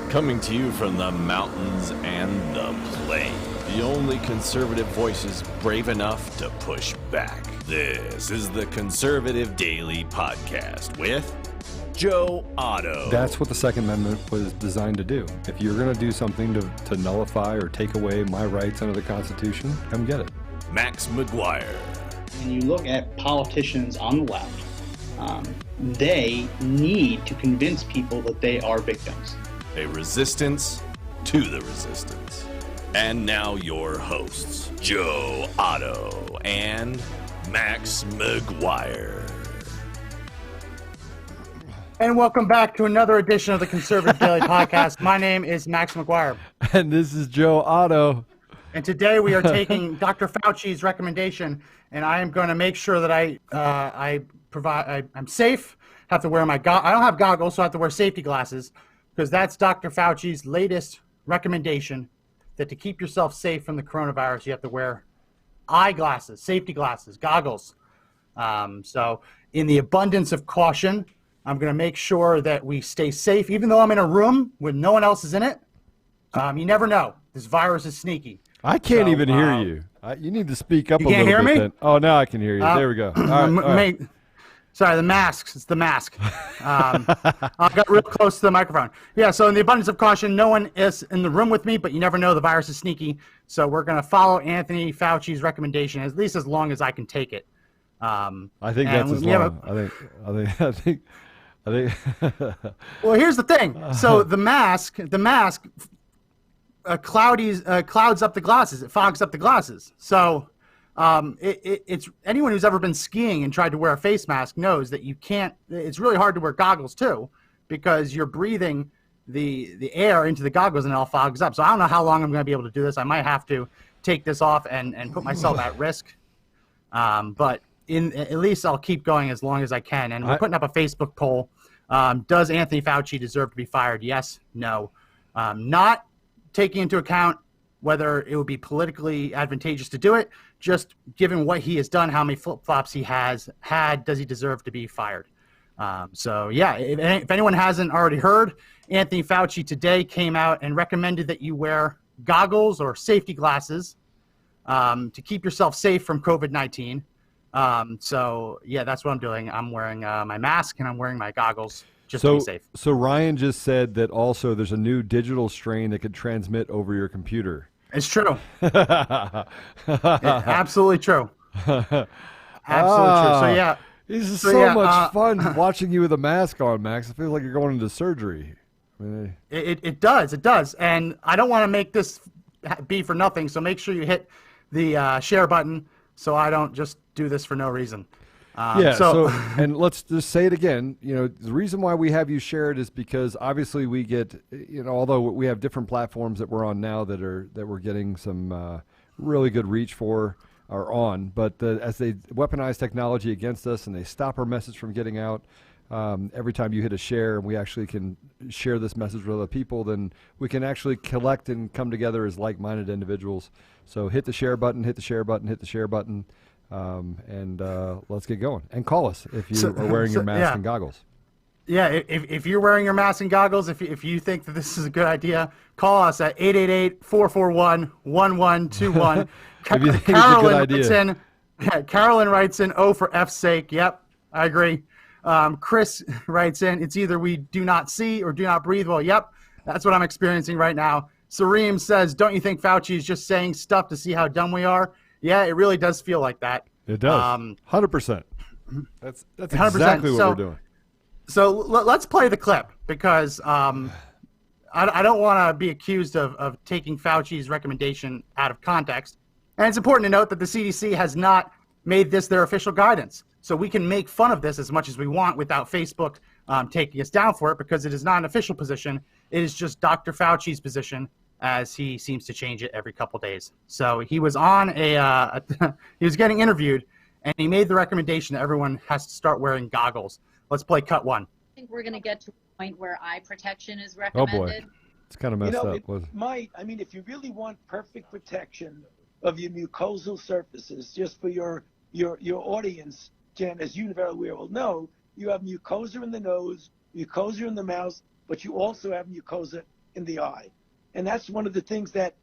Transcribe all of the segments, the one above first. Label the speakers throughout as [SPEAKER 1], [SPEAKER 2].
[SPEAKER 1] Coming to you from the mountains and the plain. The only conservative voices brave enough to push back. This is the Conservative Daily Podcast with Joe Otto.
[SPEAKER 2] That's what the Second Amendment was designed to do. If you're going to do something to nullify or take away my rights under the Constitution, come get it.
[SPEAKER 1] Max McGuire.
[SPEAKER 3] When you look at politicians on the left, they need to convince people that they are victims.
[SPEAKER 1] A resistance to the resistance. And now your hosts, Joe Otto and Max McGuire.
[SPEAKER 4] And welcome back to another edition of the Conservative Daily Podcast. My name is Max McGuire.
[SPEAKER 2] And this is Joe Otto.
[SPEAKER 4] And today we are taking Dr. Fauci's recommendation, and I am going to make sure that I'm safe. Have to wear I don't have goggles, so I have to wear safety glasses, because that's Dr. Fauci's latest recommendation, that to keep yourself safe from the coronavirus, you have to wear eyeglasses, safety glasses, goggles. So in the abundance of caution, I'm going to make sure that we stay safe, even though I'm in a room with no one else is in it. You never know. This virus is sneaky.
[SPEAKER 2] I can't even hear you. You need to speak up a little bit.
[SPEAKER 4] You can't hear me?
[SPEAKER 2] Then. Oh, now I can hear you. There we go. All right.
[SPEAKER 4] Sorry, the masks. It's the mask. I got real close to the microphone. Yeah, so in the abundance of caution, no one is in the room with me, but you never know. The virus is sneaky. So we're going to follow Anthony Fauci's recommendation, at least as long as I can take it.
[SPEAKER 2] I think that's as long. I think.
[SPEAKER 4] Well, here's the thing. So the mask clouds up the glasses. It fogs up the glasses. So it's anyone who's ever been skiing and tried to wear a face mask knows that you can't. It's really hard to wear goggles too, because you're breathing the air into the goggles and it all fogs up. So I don't know how long I'm going to be able to do this. I might have to take this off and put myself at risk. But at least I'll keep going as long as I can. And we're putting up a Facebook poll. Does Anthony Fauci deserve to be fired? Yes, no. Not taking into account whether it would be politically advantageous to do it, just given what he has done, how many flip-flops he has had, does he deserve to be fired? So, yeah, if anyone hasn't already heard, Anthony Fauci today came out and recommended that you wear goggles or safety glasses to keep yourself safe from COVID-19. So, yeah, that's what I'm doing. I'm wearing my mask and I'm wearing my goggles just to be safe.
[SPEAKER 2] So Ryan just said that also there's a new digital strain that could transmit over your computer.
[SPEAKER 4] It's true. Absolutely true. Absolutely true. So, yeah.
[SPEAKER 2] This is so much fun watching you with a mask on, Max. It feels like you're going into surgery. I mean,
[SPEAKER 4] it does. It does. And I don't want to make this be for nothing, so make sure you hit the share button so I don't just do this for no reason.
[SPEAKER 2] And let's just say it again. You know, the reason why we have you share it is because obviously we get, although we have different platforms that we're on now that we're getting some really good reach for or on, but as they weaponize technology against us and they stop our message from getting out, every time you hit a share and we actually can share this message with other people, then we can actually collect and come together as like-minded individuals. So hit the share button, hit the share button, hit the share button. And let's get going. And call us if you are wearing your mask and goggles.
[SPEAKER 4] Yeah, if you're wearing your mask and goggles, if you think that this is a good idea, call us at 888-441-1121. Carolyn writes in, oh, for F's sake. Yep, I agree. Chris writes in, it's either we do not see or do not breathe well. Yep, that's what I'm experiencing right now. Sareem says, don't you think Fauci is just saying stuff to see how dumb we are? Yeah, it really does feel like that.
[SPEAKER 2] It does. 100%. That's 100%. Exactly what we're doing.
[SPEAKER 4] So let's play the clip, because I don't want to be accused of taking Fauci's recommendation out of context. And it's important to note that the CDC has not made this their official guidance. So we can make fun of this as much as we want without Facebook taking us down for it, because it is not an official position. It is just Dr. Fauci's position, as he seems to change it every couple days. So he was on he was getting interviewed, and he made the recommendation that everyone has to start wearing goggles. Let's play cut one.
[SPEAKER 5] I think we're going to get to a point where eye protection is recommended.
[SPEAKER 2] Oh boy, it's kind of messed up.
[SPEAKER 6] If you really want perfect protection of your mucosal surfaces, just for your audience, Jen, as you very well know, you have mucosa in the nose, mucosa in the mouth, but you also have mucosa in the eye. And that's one of the things that,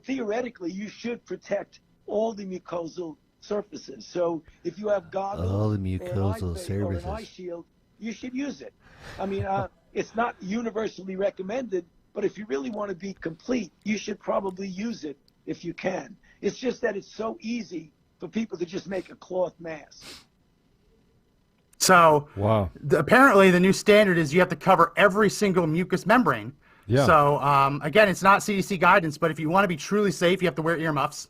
[SPEAKER 6] theoretically, you should protect all the mucosal surfaces. So if you have goggles
[SPEAKER 2] all the
[SPEAKER 6] mucosal or an eye shield, you should use it. I mean, it's not universally recommended, but if you really want to be complete, you should probably use it if you can. It's just that it's so easy for people to just make a cloth mask.
[SPEAKER 4] So
[SPEAKER 2] wow.
[SPEAKER 4] Apparently the new standard is you have to cover every single mucous membrane.
[SPEAKER 2] Yeah.
[SPEAKER 4] So again, it's not CDC guidance, but if you want to be truly safe, you have to wear earmuffs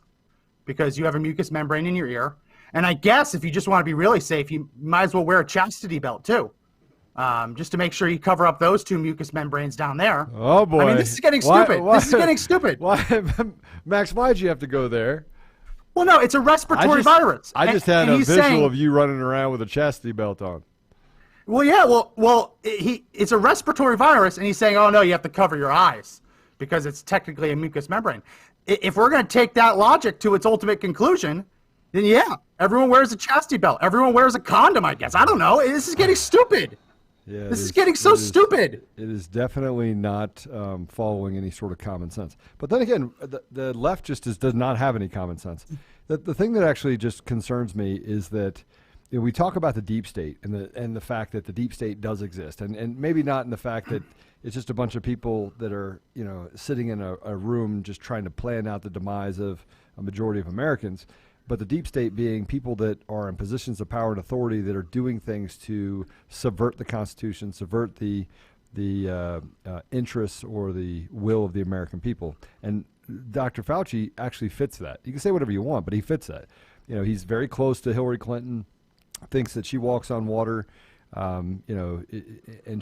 [SPEAKER 4] because you have a mucous membrane in your ear. And I guess if you just want to be really safe, you might as well wear a chastity belt too. Just to make sure you cover up those two mucous membranes down there.
[SPEAKER 2] Oh boy.
[SPEAKER 4] I mean, this is getting stupid. This is getting stupid.
[SPEAKER 2] Why, Max, why'd you have to go there?
[SPEAKER 4] Well, no, it's a respiratory virus.
[SPEAKER 2] I just had a visual of you running around with a chastity belt on.
[SPEAKER 4] Well, yeah, it's a respiratory virus, and he's saying, oh, no, you have to cover your eyes because it's technically a mucous membrane. If we're going to take that logic to its ultimate conclusion, then yeah, everyone wears a chastity belt. Everyone wears a condom, I guess. I don't know. This is getting stupid.
[SPEAKER 2] Yeah,
[SPEAKER 4] this is getting so stupid.
[SPEAKER 2] It is definitely not following any sort of common sense. But then again, the left just does not have any common sense. The thing that actually just concerns me is that we talk about the deep state and the fact that the deep state does exist, and maybe not in the fact that it's just a bunch of people that are sitting in a room just trying to plan out the demise of a majority of Americans. But the deep state being people that are in positions of power and authority that are doing things to subvert the Constitution, subvert the interests or the will of the American people. And Dr. Fauci actually fits that. You can say whatever you want, but he fits that. He's very close to Hillary Clinton, thinks that she walks on water, and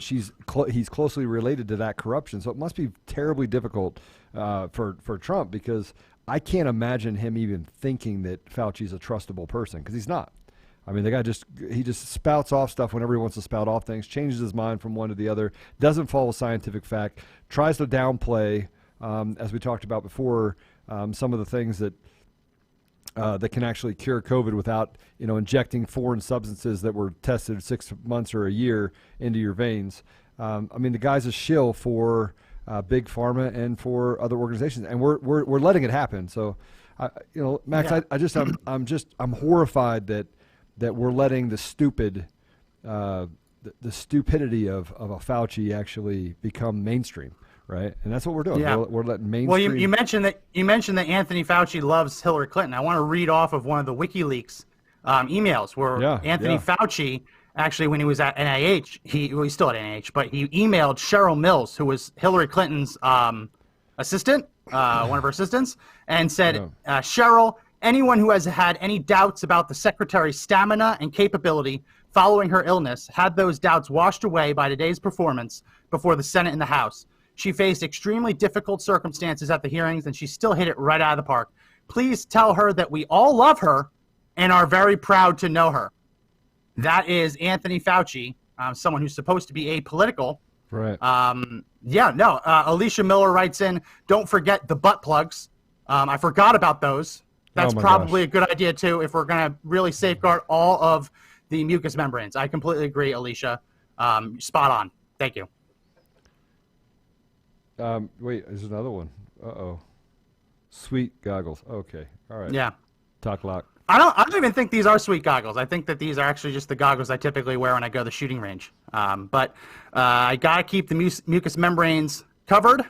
[SPEAKER 2] he's closely related to that corruption. So it must be terribly difficult for Trump, because I can't imagine him even thinking that Fauci's a trustable person, because he's not. I mean, the guy just spouts off stuff whenever he wants to spout off things, changes his mind from one to the other, doesn't follow scientific fact, tries to downplay, as we talked about before, some of the things that can actually cure COVID without, injecting foreign substances that were tested 6 months or a year into your veins. I mean, the guy's a shill for big pharma and for other organizations, and we're letting it happen. So, Max, yeah. I'm horrified that we're letting the stupidity of a Fauci actually become mainstream, right? And that's what we're doing.
[SPEAKER 4] Yeah.
[SPEAKER 2] We're letting mainstream.
[SPEAKER 4] Well, you mentioned that Anthony Fauci loves Hillary Clinton. I want to read off of one of the WikiLeaks emails where Anthony Fauci. Actually, when he was at NIH, he's still at NIH, but he emailed Cheryl Mills, who was Hillary Clinton's assistant, one of her assistants, and said, Cheryl, anyone who has had any doubts about the secretary's stamina and capability following her illness had those doubts washed away by today's performance before the Senate and the House. She faced extremely difficult circumstances at the hearings, and she still hit it right out of the park. Please tell her that we all love her and are very proud to know her. That is Anthony Fauci, someone who's supposed to be apolitical.
[SPEAKER 2] Right.
[SPEAKER 4] Alicia Miller writes in, don't forget the butt plugs. I forgot about those. That's probably a good idea, too, if we're going to really safeguard all of the mucous membranes. I completely agree, Alicia. Spot on. Thank you.
[SPEAKER 2] Wait, there's another one. Uh-oh. Sweet goggles. Okay. All right.
[SPEAKER 4] Yeah.
[SPEAKER 2] Talk lock.
[SPEAKER 4] I don't even think these are sweet goggles. I think that these are actually just the goggles I typically wear when I go to the shooting range. But I got to keep the mucous membranes covered.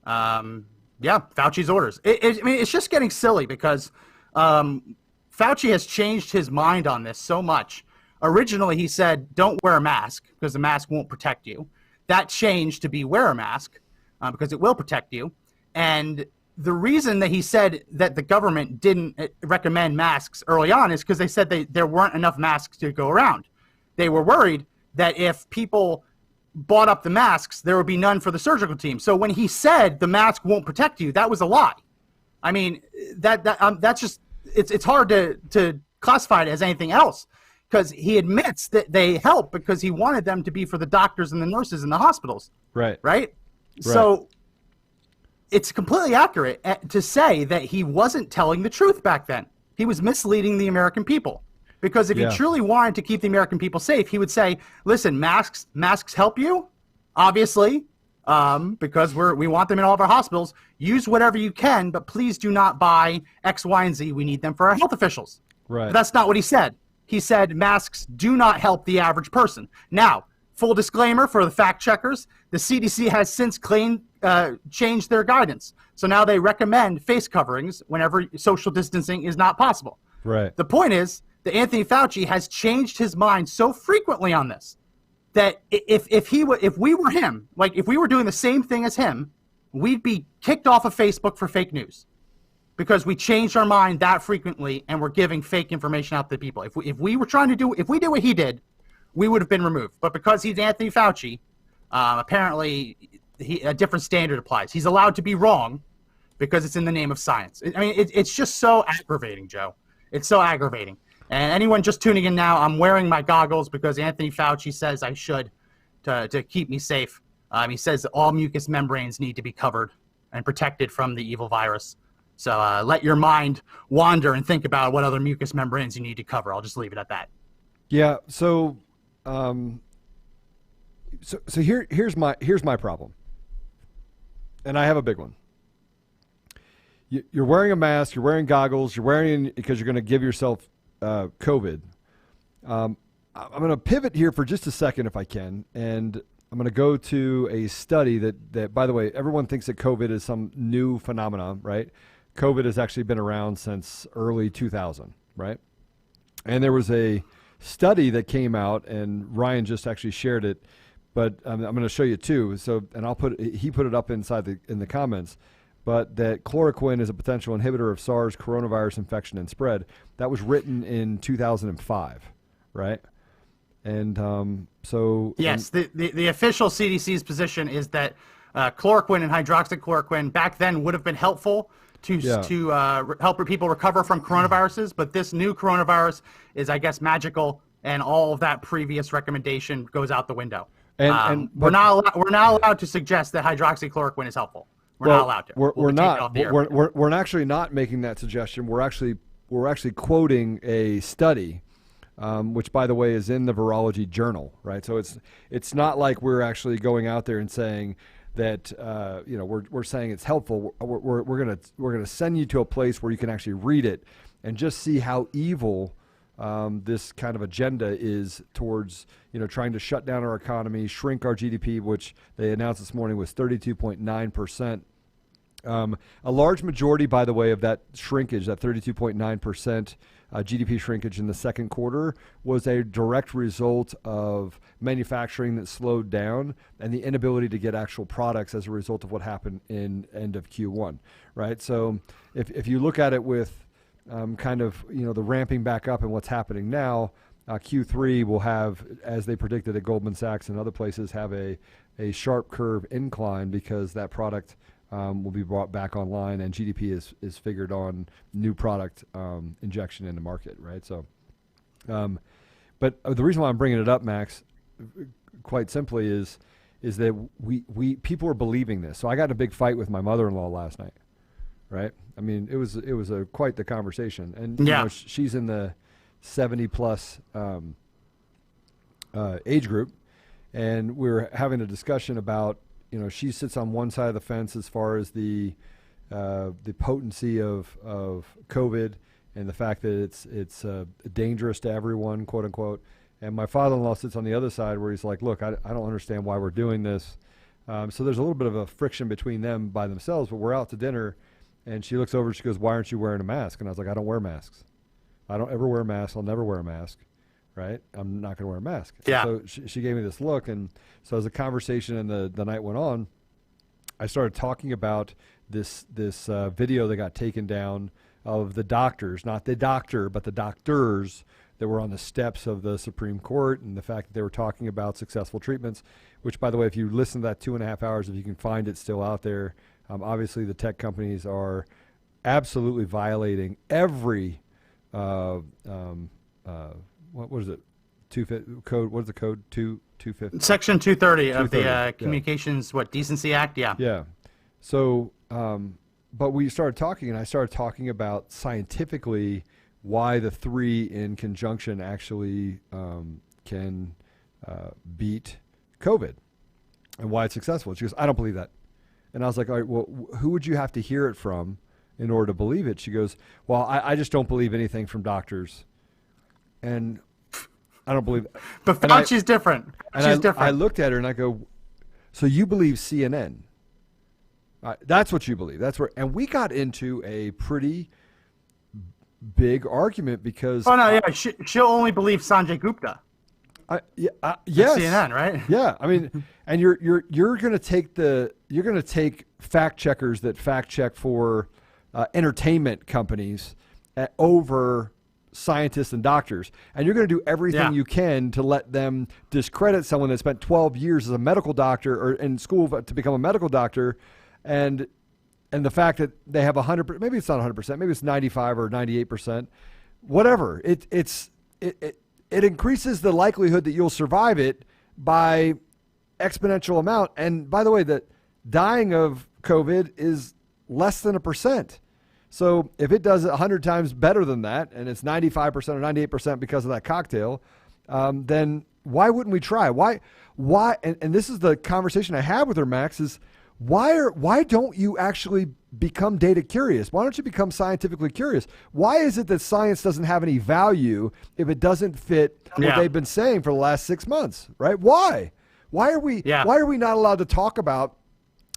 [SPEAKER 4] Fauci's orders. I mean, it's just getting silly because Fauci has changed his mind on this so much. Originally, he said, don't wear a mask because the mask won't protect you. That changed to be wear a mask because it will protect you. And the reason that he said that the government didn't recommend masks early on is because they said there weren't enough masks to go around. They were worried that if people bought up the masks, there would be none for the surgical team. So when he said the mask won't protect you, that was a lie. I mean, that's just it's hard to classify it as anything else, because he admits that they help because he wanted them to be for the doctors and the nurses in the hospitals. Right. So it's completely accurate to say that he wasn't telling the truth back then. He was misleading the American people. Because if he truly wanted to keep the American people safe, he would say, listen, masks help you, obviously. because we want them in all of our hospitals. Use whatever you can, but please do not buy X, Y, and Z. We need them for our health officials.
[SPEAKER 2] Right.
[SPEAKER 4] But that's not what he said. He said masks do not help the average person. Now, full disclaimer for the fact checkers, the CDC has since changed their guidance. So now they recommend face coverings whenever social distancing is not possible.
[SPEAKER 2] Right.
[SPEAKER 4] The point is that Anthony Fauci has changed his mind so frequently on this that if we were him, like if we were doing the same thing as him, we'd be kicked off of Facebook for fake news, because we changed our mind that frequently and we're giving fake information out to people. If we did what he did, we would have been removed. But because he's Anthony Fauci, apparently a different standard applies. He's allowed to be wrong because it's in the name of science. It's just so aggravating, Joe. It's so aggravating. And anyone just tuning in now, I'm wearing my goggles because Anthony Fauci says I should to keep me safe. He says all mucous membranes need to be covered and protected from the evil virus. So let your mind wander and think about what other mucous membranes you need to cover. I'll just leave it at that.
[SPEAKER 2] Yeah. So here's my problem, and I have a big one. You're wearing a mask. You're wearing goggles. You're wearing because you're going to give yourself COVID. I'm going to pivot here for just a second, if I can, and I'm going to go to a study that, by the way, everyone thinks that COVID is some new phenomenon, right? COVID has actually been around since early 2000, right? And there was a study that came out, and Ryan just actually shared it, but I'm going to show you too. So, and he put it up in the comments, but that chloroquine is a potential inhibitor of SARS coronavirus infection and spread. That was written in 2005, right? And
[SPEAKER 4] yes, the official CDC's position is that chloroquine and hydroxychloroquine back then would have been helpful to help people recover from coronaviruses, but this new coronavirus is, I guess, magical, and all of that previous recommendation goes out the window. And we're not allowed to suggest that hydroxychloroquine is helpful. We're not allowed to.
[SPEAKER 2] We're actually not making that suggestion. We're actually quoting a study, which, by the way, is in the Virology Journal, right? So it's not like we're actually going out there and saying that we're saying it's helpful. We're gonna send you to a place where you can actually read it and just see how evil this kind of agenda is towards trying to shut down our economy, shrink our GDP, which they announced this morning was 32.9%. A large majority, by the way, of that shrinkage, that 32.9% GDP shrinkage in the second quarter, was a direct result of manufacturing that slowed down and the inability to get actual products as a result of what happened in end of Q1, right? So if you look at it with kind of the ramping back up and what's happening now, Q3 will have, as they predicted at Goldman Sachs and other places, have a sharp curve incline because that product will be brought back online, and GDP is figured on new product injection in the market, right? So, but the reason why I'm bringing it up, Max, quite simply is that we people are believing this. So I got in a big fight with my mother-in-law last night, right? I mean, it was quite the conversation, and she's in the 70 plus age group, and we were having a discussion about she sits on one side of the fence as far as the potency of COVID and the fact that it's dangerous to everyone, quote unquote. And my father-in-law sits on the other side where he's like, look, I don't understand why we're doing this. So there's a little bit of a friction between them by themselves, but we're out to dinner and she looks over and she goes, why aren't you wearing a mask? And I was like, I don't wear masks. I don't ever wear a mask. I'll never wear a mask. Right? I'm not going to wear a mask.
[SPEAKER 4] Yeah.
[SPEAKER 2] So she gave me this look. And so as the conversation and the night went on, I started talking about this video that got taken down of the doctors, not the doctor, but the doctors that were on the steps of the Supreme Court, and the fact that they were talking about successful treatments, which, by the way, if you listen to that 2.5 hours, if you can find it still out there, obviously the tech companies are absolutely violating every what is it? Code. What is the code? 250.
[SPEAKER 4] Section 230 of the Communications Decency Act. Yeah.
[SPEAKER 2] Yeah. So, but we started talking, and I started talking about scientifically why the three in conjunction actually can beat COVID. and why it's successful. She goes, I don't believe that. And I was like, all right, well, who would you have to hear it from in order to believe it? She goes, well, I just don't believe anything from doctors. And I don't believe that.
[SPEAKER 4] But Fauci's different. She's different.
[SPEAKER 2] I looked at her and I go, so you believe CNN? That's what you believe. That's where, and we got into a pretty big argument because.
[SPEAKER 4] Oh no, yeah, she'll only believe Sanjay Gupta.
[SPEAKER 2] Yes.
[SPEAKER 4] CNN, right?
[SPEAKER 2] Yeah, I mean, and you're going to take fact checkers that fact check for entertainment companies over scientists and doctors, and you're going to do everything you can to let them discredit someone that spent 12 years as a medical doctor or in school to become a medical doctor, and the fact that they have 100%, maybe it's not 100%, maybe it's 95 or 98%, whatever. It increases the likelihood that you'll survive it by exponential amount. And by the way, that dying of COVID is less than 1%. So if it does it 100 times better than that, and it's 95% or 98% because of that cocktail, then why wouldn't we try? Why? And this is the conversation I had with her, Max, is why don't you actually become data curious? Why don't you become scientifically curious? Why is it that science doesn't have any value if it doesn't fit what they've been saying for the last 6 months, right? Why? Why are we not allowed to talk about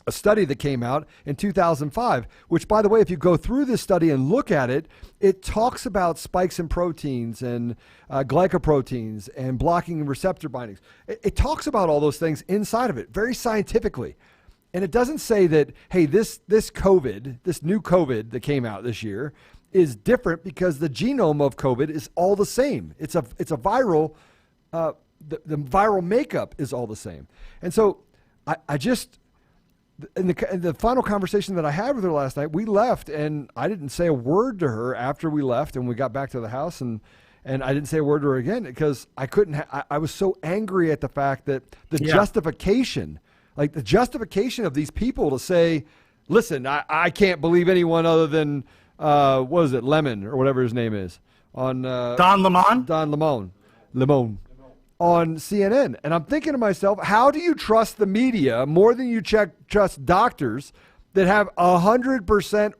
[SPEAKER 2] a study that came out in 2005, which, by the way, if you go through this study and look at it, it talks about spikes in proteins and glycoproteins and blocking receptor bindings. It talks about all those things inside of it very scientifically. And it doesn't say that, hey, this new COVID that came out this year is different because the genome of COVID is all the same. It's a viral, the viral makeup is all the same. And so I just, in the final conversation that I had with her last night, we left and I didn't say a word to her after we left and we got back to the house, and I didn't say a word to her again because I couldn't, I was so angry at the fact that the justification, like the justification of these people to say, listen, I can't believe anyone other than, what is it, Lemon or whatever his name is on
[SPEAKER 4] Don Lemon?
[SPEAKER 2] Don Lemon on CNN. And I'm thinking to myself, how do you trust the media more than you trust doctors that have 100%,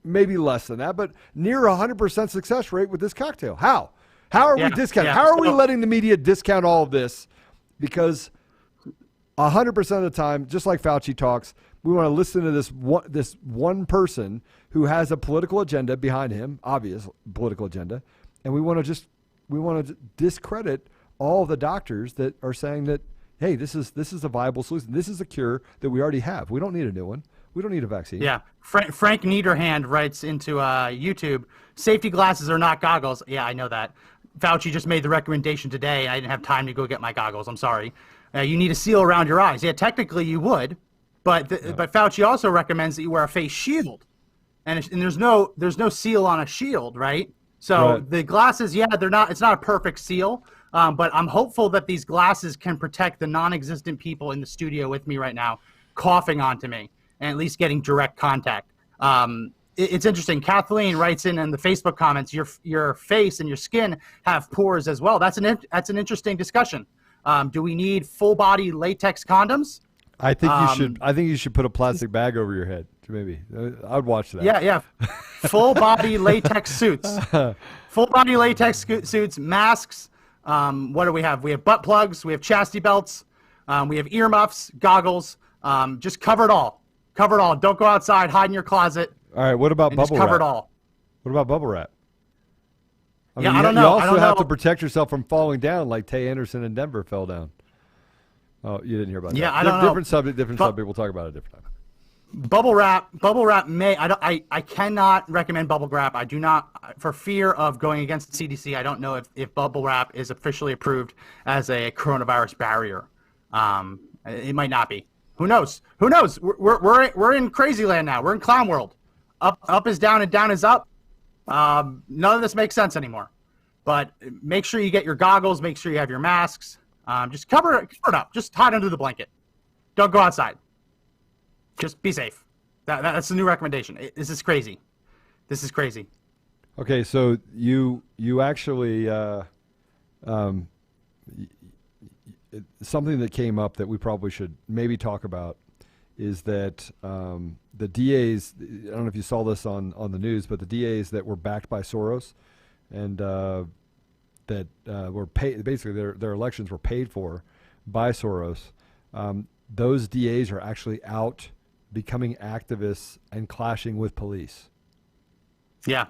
[SPEAKER 2] maybe less than that, but near 100% success rate with this cocktail? How are we discounting? How are we letting the media discount all of this? Because 100% of the time, just like Fauci talks, we want to listen to this one person who has a political agenda behind him, obvious political agenda, and we want to discredit all the doctors that are saying that, hey, this is a viable solution. This is a cure that we already have. We don't need a new one. We don't need a vaccine.
[SPEAKER 4] Yeah. Frank Niederhand writes into YouTube, safety glasses are not goggles. Yeah, I know that. Fauci just made the recommendation today. I didn't have time to go get my goggles. I'm sorry. You need a seal around your eyes. Yeah, technically you would, but Fauci also recommends that you wear a face shield, and there's no seal on a shield, right? So the glasses, they're not. It's not a perfect seal, but I'm hopeful that these glasses can protect the non-existent people in the studio with me right now, coughing onto me, and at least getting direct contact. It's interesting. Kathleen writes in the Facebook comments, your face and your skin have pores as well. That's an interesting discussion. Do we need full body latex condoms?
[SPEAKER 2] I think you should. I think you should put a plastic bag over your head. Maybe I'd watch that.
[SPEAKER 4] Yeah. Full body latex suits. Full body latex suits, masks. What do we have? We have butt plugs. We have chastity belts. We have earmuffs, goggles. Just cover it all. Cover it all. Don't go outside. Hide in your closet.
[SPEAKER 2] All right. What about bubble wrap?
[SPEAKER 4] Cover it all.
[SPEAKER 2] What about bubble wrap? I
[SPEAKER 4] don't know.
[SPEAKER 2] You also have to protect yourself from falling down, like Tay Anderson in Denver fell down. Oh, you didn't hear about that.
[SPEAKER 4] Yeah, I don't know.
[SPEAKER 2] Different subject. We'll talk about it a different time.
[SPEAKER 4] Bubble wrap may. I cannot recommend bubble wrap. I do not, for fear of going against the CDC. I don't know if bubble wrap is officially approved as a coronavirus barrier. It might not be. Who knows? We're in crazy land now. We're in clown world. Up is down and down is up. None of this makes sense anymore. But make sure you get your goggles. Make sure you have your masks. Just cover it up. Just hide under the blanket. Don't go outside. Just be safe. That's the new recommendation. This is crazy.
[SPEAKER 2] Okay, so you actually, something that came up that we probably should maybe talk about is that the DAs, I don't know if you saw this on the news, but the DAs that were backed by Soros and that were paid, basically their elections were paid for by Soros, those DAs are actually out becoming activists and clashing with police.
[SPEAKER 4] Yeah.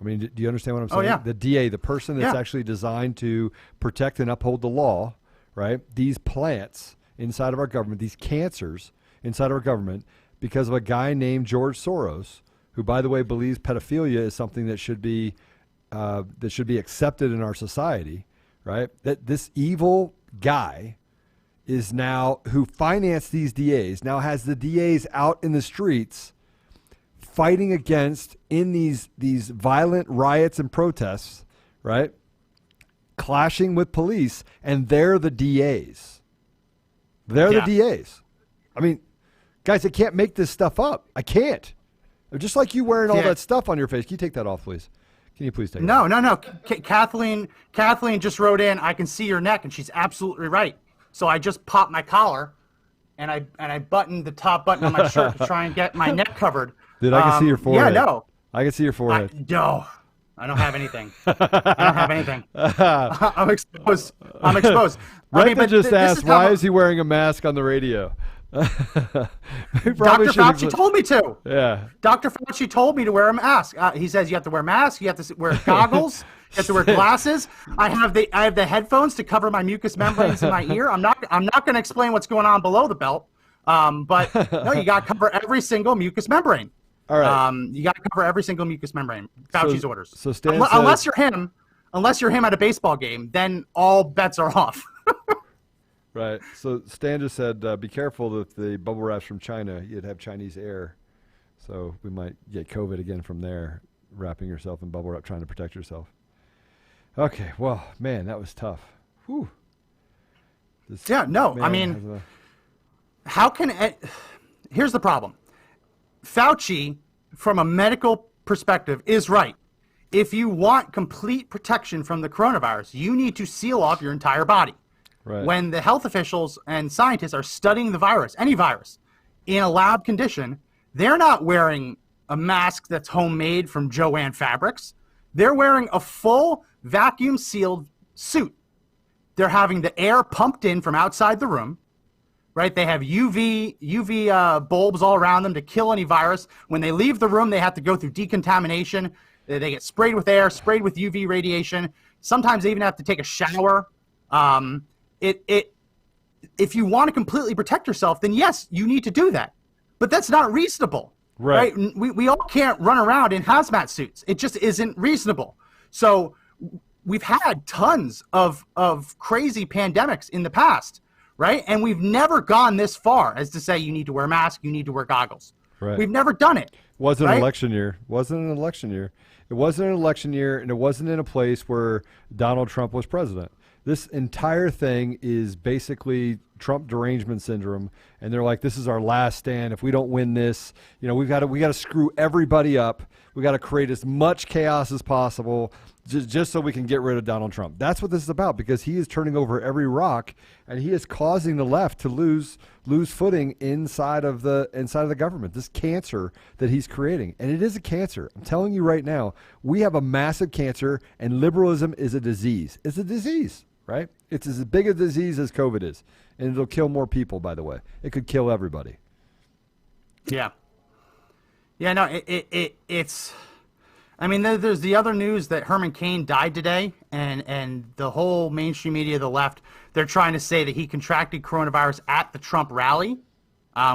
[SPEAKER 2] I mean, do you understand what I'm saying?
[SPEAKER 4] Oh, yeah.
[SPEAKER 2] The DA, the person that's actually designed to protect and uphold the law, right? These plants inside of our government, these cancers inside of our government, because of a guy named George Soros, who, by the way, believes pedophilia is something that should be accepted in our society, right? That this evil guy is now, who financed these DAs, now has the DAs out in the streets fighting against, in these violent riots and protests, right? Clashing with police, and they're the DAs. They're the DAs. I mean, guys, I can't make this stuff up. I can't. Just like you wearing all that stuff on your face. Can you take that off, please? Can you please take it off?
[SPEAKER 4] No. Kathleen just wrote in, I can see your neck, and she's absolutely right. So I just popped my collar, and I buttoned the top button on my shirt to try and get my neck covered.
[SPEAKER 2] Dude, I can see your forehead.
[SPEAKER 4] Yeah, no.
[SPEAKER 2] I can see your forehead.
[SPEAKER 4] No. I don't have anything. I'm exposed.
[SPEAKER 2] Brenda just asked, why is he wearing a mask on the radio?
[SPEAKER 4] Dr. Fauci told me to.
[SPEAKER 2] Yeah.
[SPEAKER 4] Dr. Fauci told me to wear a mask. He says you have to wear masks. You have to wear goggles. You have to wear glasses. I have the headphones to cover my mucous membranes in my ear. I'm not going to explain what's going on below the belt. But no, you got to cover every single mucous membrane.
[SPEAKER 2] All right.
[SPEAKER 4] You got to cover every single mucous membrane. Fauci's orders.
[SPEAKER 2] So Stan
[SPEAKER 4] unless you're him at a baseball game, then all bets are off.
[SPEAKER 2] Right. So Stan just said, be careful with the bubble wraps from China. You'd have Chinese air. So we might get COVID again from there, wrapping yourself in bubble wrap, trying to protect yourself. Okay. Well, man, that was tough. Whew.
[SPEAKER 4] I mean, how can it, here's the problem. Fauci, from a medical perspective, is right. If you want complete protection from the coronavirus, you need to seal off your entire body.
[SPEAKER 2] Right.
[SPEAKER 4] When the health officials and scientists are studying the virus, any virus, in a lab condition, they're not wearing a mask that's homemade from Joann Fabrics. They're wearing a full vacuum-sealed suit. They're having the air pumped in from outside the room, right? They have UV bulbs all around them to kill any virus. When they leave the room, they have to go through decontamination. They get sprayed with air, sprayed with UV radiation. Sometimes they even have to take a shower. If you want to completely protect yourself, then yes, you need to do that. But that's not reasonable, right? We all can't run around in hazmat suits. It just isn't reasonable. So we've had tons of crazy pandemics in the past, right? And we've never gone this far as to say you need to wear a mask, you need to wear goggles.
[SPEAKER 2] Right.
[SPEAKER 4] We've never done it.
[SPEAKER 2] Wasn't an election year. It wasn't an election year, and it wasn't in a place where Donald Trump was president. This entire thing is basically Trump derangement syndrome, and they're like, "This is our last stand. If we don't win this, we got to screw everybody up. We got to create as much chaos as possible, just so we can get rid of Donald Trump." That's what this is about, because he is turning over every rock, and he is causing the left to lose footing inside of the government. This cancer that he's creating, and it is a cancer. I'm telling you right now, we have a massive cancer, and liberalism is a disease. It's a disease. Right? It's as big a disease as COVID is. And it'll kill more people, by the way. It could kill everybody.
[SPEAKER 4] Yeah. Yeah, no, it's... I mean, there's the other news that Herman Cain died today, and the whole mainstream media, the left, they're trying to say that he contracted coronavirus at the Trump rally,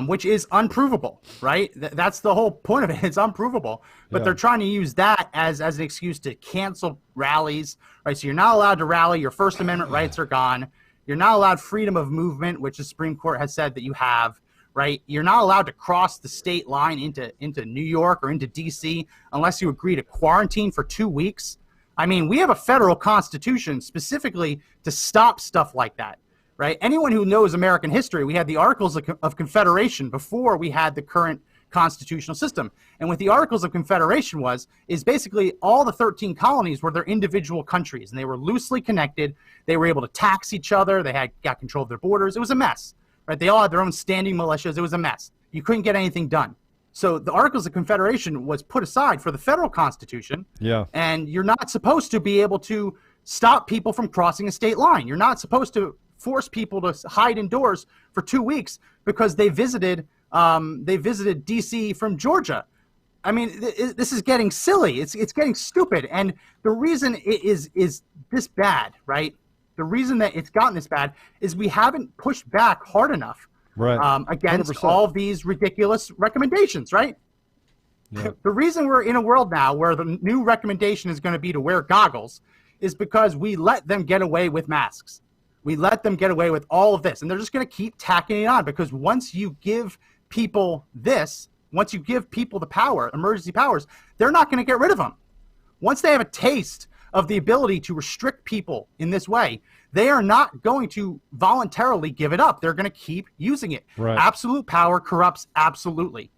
[SPEAKER 4] which is unprovable, right? That's the whole point of it. It's unprovable. But they're trying to use that as an excuse to cancel rallies, right? So you're not allowed to rally. Your First Amendment rights are gone. You're not allowed freedom of movement, which the Supreme Court has said that you have, right? You're not allowed to cross the state line into New York or into D.C. unless you agree to quarantine for 2 weeks. I mean, we have a federal constitution specifically to stop stuff like that. Right? Anyone who knows American history, we had the Articles of Confederation before we had the current constitutional system. And what the Articles of Confederation is basically all the 13 colonies were their individual countries, and they were loosely connected. They were able to tax each other. They got control of their borders. It was a mess, right? They all had their own standing militias. It was a mess. You couldn't get anything done. So the Articles of Confederation was put aside for the federal constitution.
[SPEAKER 2] Yeah.
[SPEAKER 4] And you're not supposed to be able to stop people from crossing a state line. You're not supposed to force people to hide indoors for 2 weeks because they visited D.C. from Georgia. I mean, this is getting silly. It's getting stupid. And the reason it is this bad, right? The reason that it's gotten this bad is we haven't pushed back hard enough against 100%. All of these ridiculous recommendations, right? Yeah. The reason we're in a world now where the new recommendation is going to be to wear goggles is because we let them get away with masks. We let them get away with all of this, and they're just going to keep tacking it on, because once you give people once you give people the power, emergency powers, they're not going to get rid of them. Once they have a taste of the ability to restrict people in this way, they are not going to voluntarily give it up. They're going to keep using it. Right. Absolute power corrupts absolutely.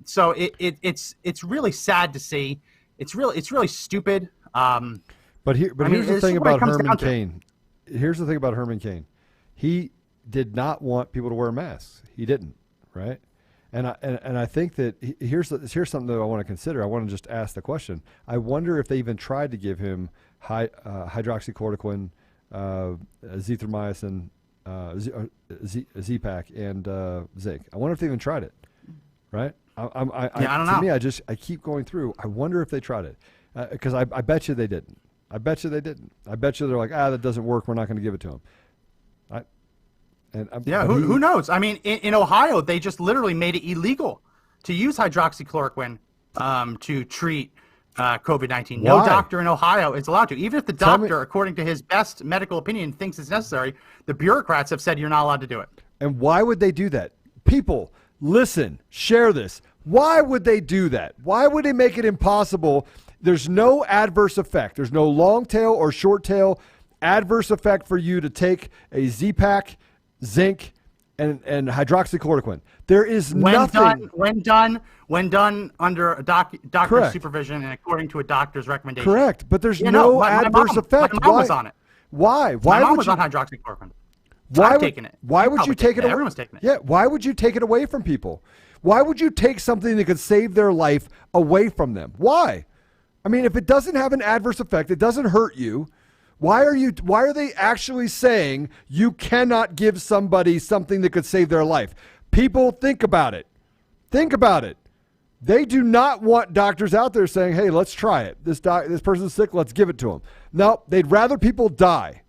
[SPEAKER 4] So it's really sad to see. It's really stupid.
[SPEAKER 2] But here's the thing about Herman Cain. Here's the thing about Herman Cain. He did not want people to wear masks. He didn't, right? And I think that here's something that I want to consider. I want to just ask the question. I wonder if they even tried to give him hydroxychloroquine, azithromycin, Z-Pack, and zinc. I wonder if they even tried it, right? I don't know. To me, I keep going through. I wonder if they tried it, because I bet you they didn't. I bet you they didn't. I bet you they're like, that doesn't work. We're not going to give it to him.
[SPEAKER 4] Who knows? I mean, in Ohio, they just literally made it illegal to use hydroxychloroquine to treat COVID-19. No doctor in Ohio is allowed to. Even if the doctor, according to his best medical opinion, thinks it's necessary, the bureaucrats have said you're not allowed to do it.
[SPEAKER 2] And why would they do that? People, listen, share this. Why would they do that? Why would they make it impossible? There's no adverse effect. There's no long tail or short tail adverse effect for you to take a Z-Pack, zinc, and hydroxychloroquine. There is nothing.
[SPEAKER 4] When done under a doctor's supervision and according to a doctor's recommendation.
[SPEAKER 2] Correct, but there's no adverse effect.
[SPEAKER 4] My mom was on it.
[SPEAKER 2] Why?
[SPEAKER 4] My mom was on hydroxychloroquine.
[SPEAKER 2] I'm
[SPEAKER 4] taking it.
[SPEAKER 2] Why would you take it away?
[SPEAKER 4] Everyone's taking it.
[SPEAKER 2] Yeah. Why would you take it away from people? Why would you take something that could save their life away from them? Why? I mean, if it doesn't have an adverse effect, it doesn't hurt you. Why are they actually saying you cannot give somebody something that could save their life? People, think about it. Think about it. They do not want doctors out there saying, "Hey, let's try it. This person's sick, let's give it to them." No, they'd rather people die.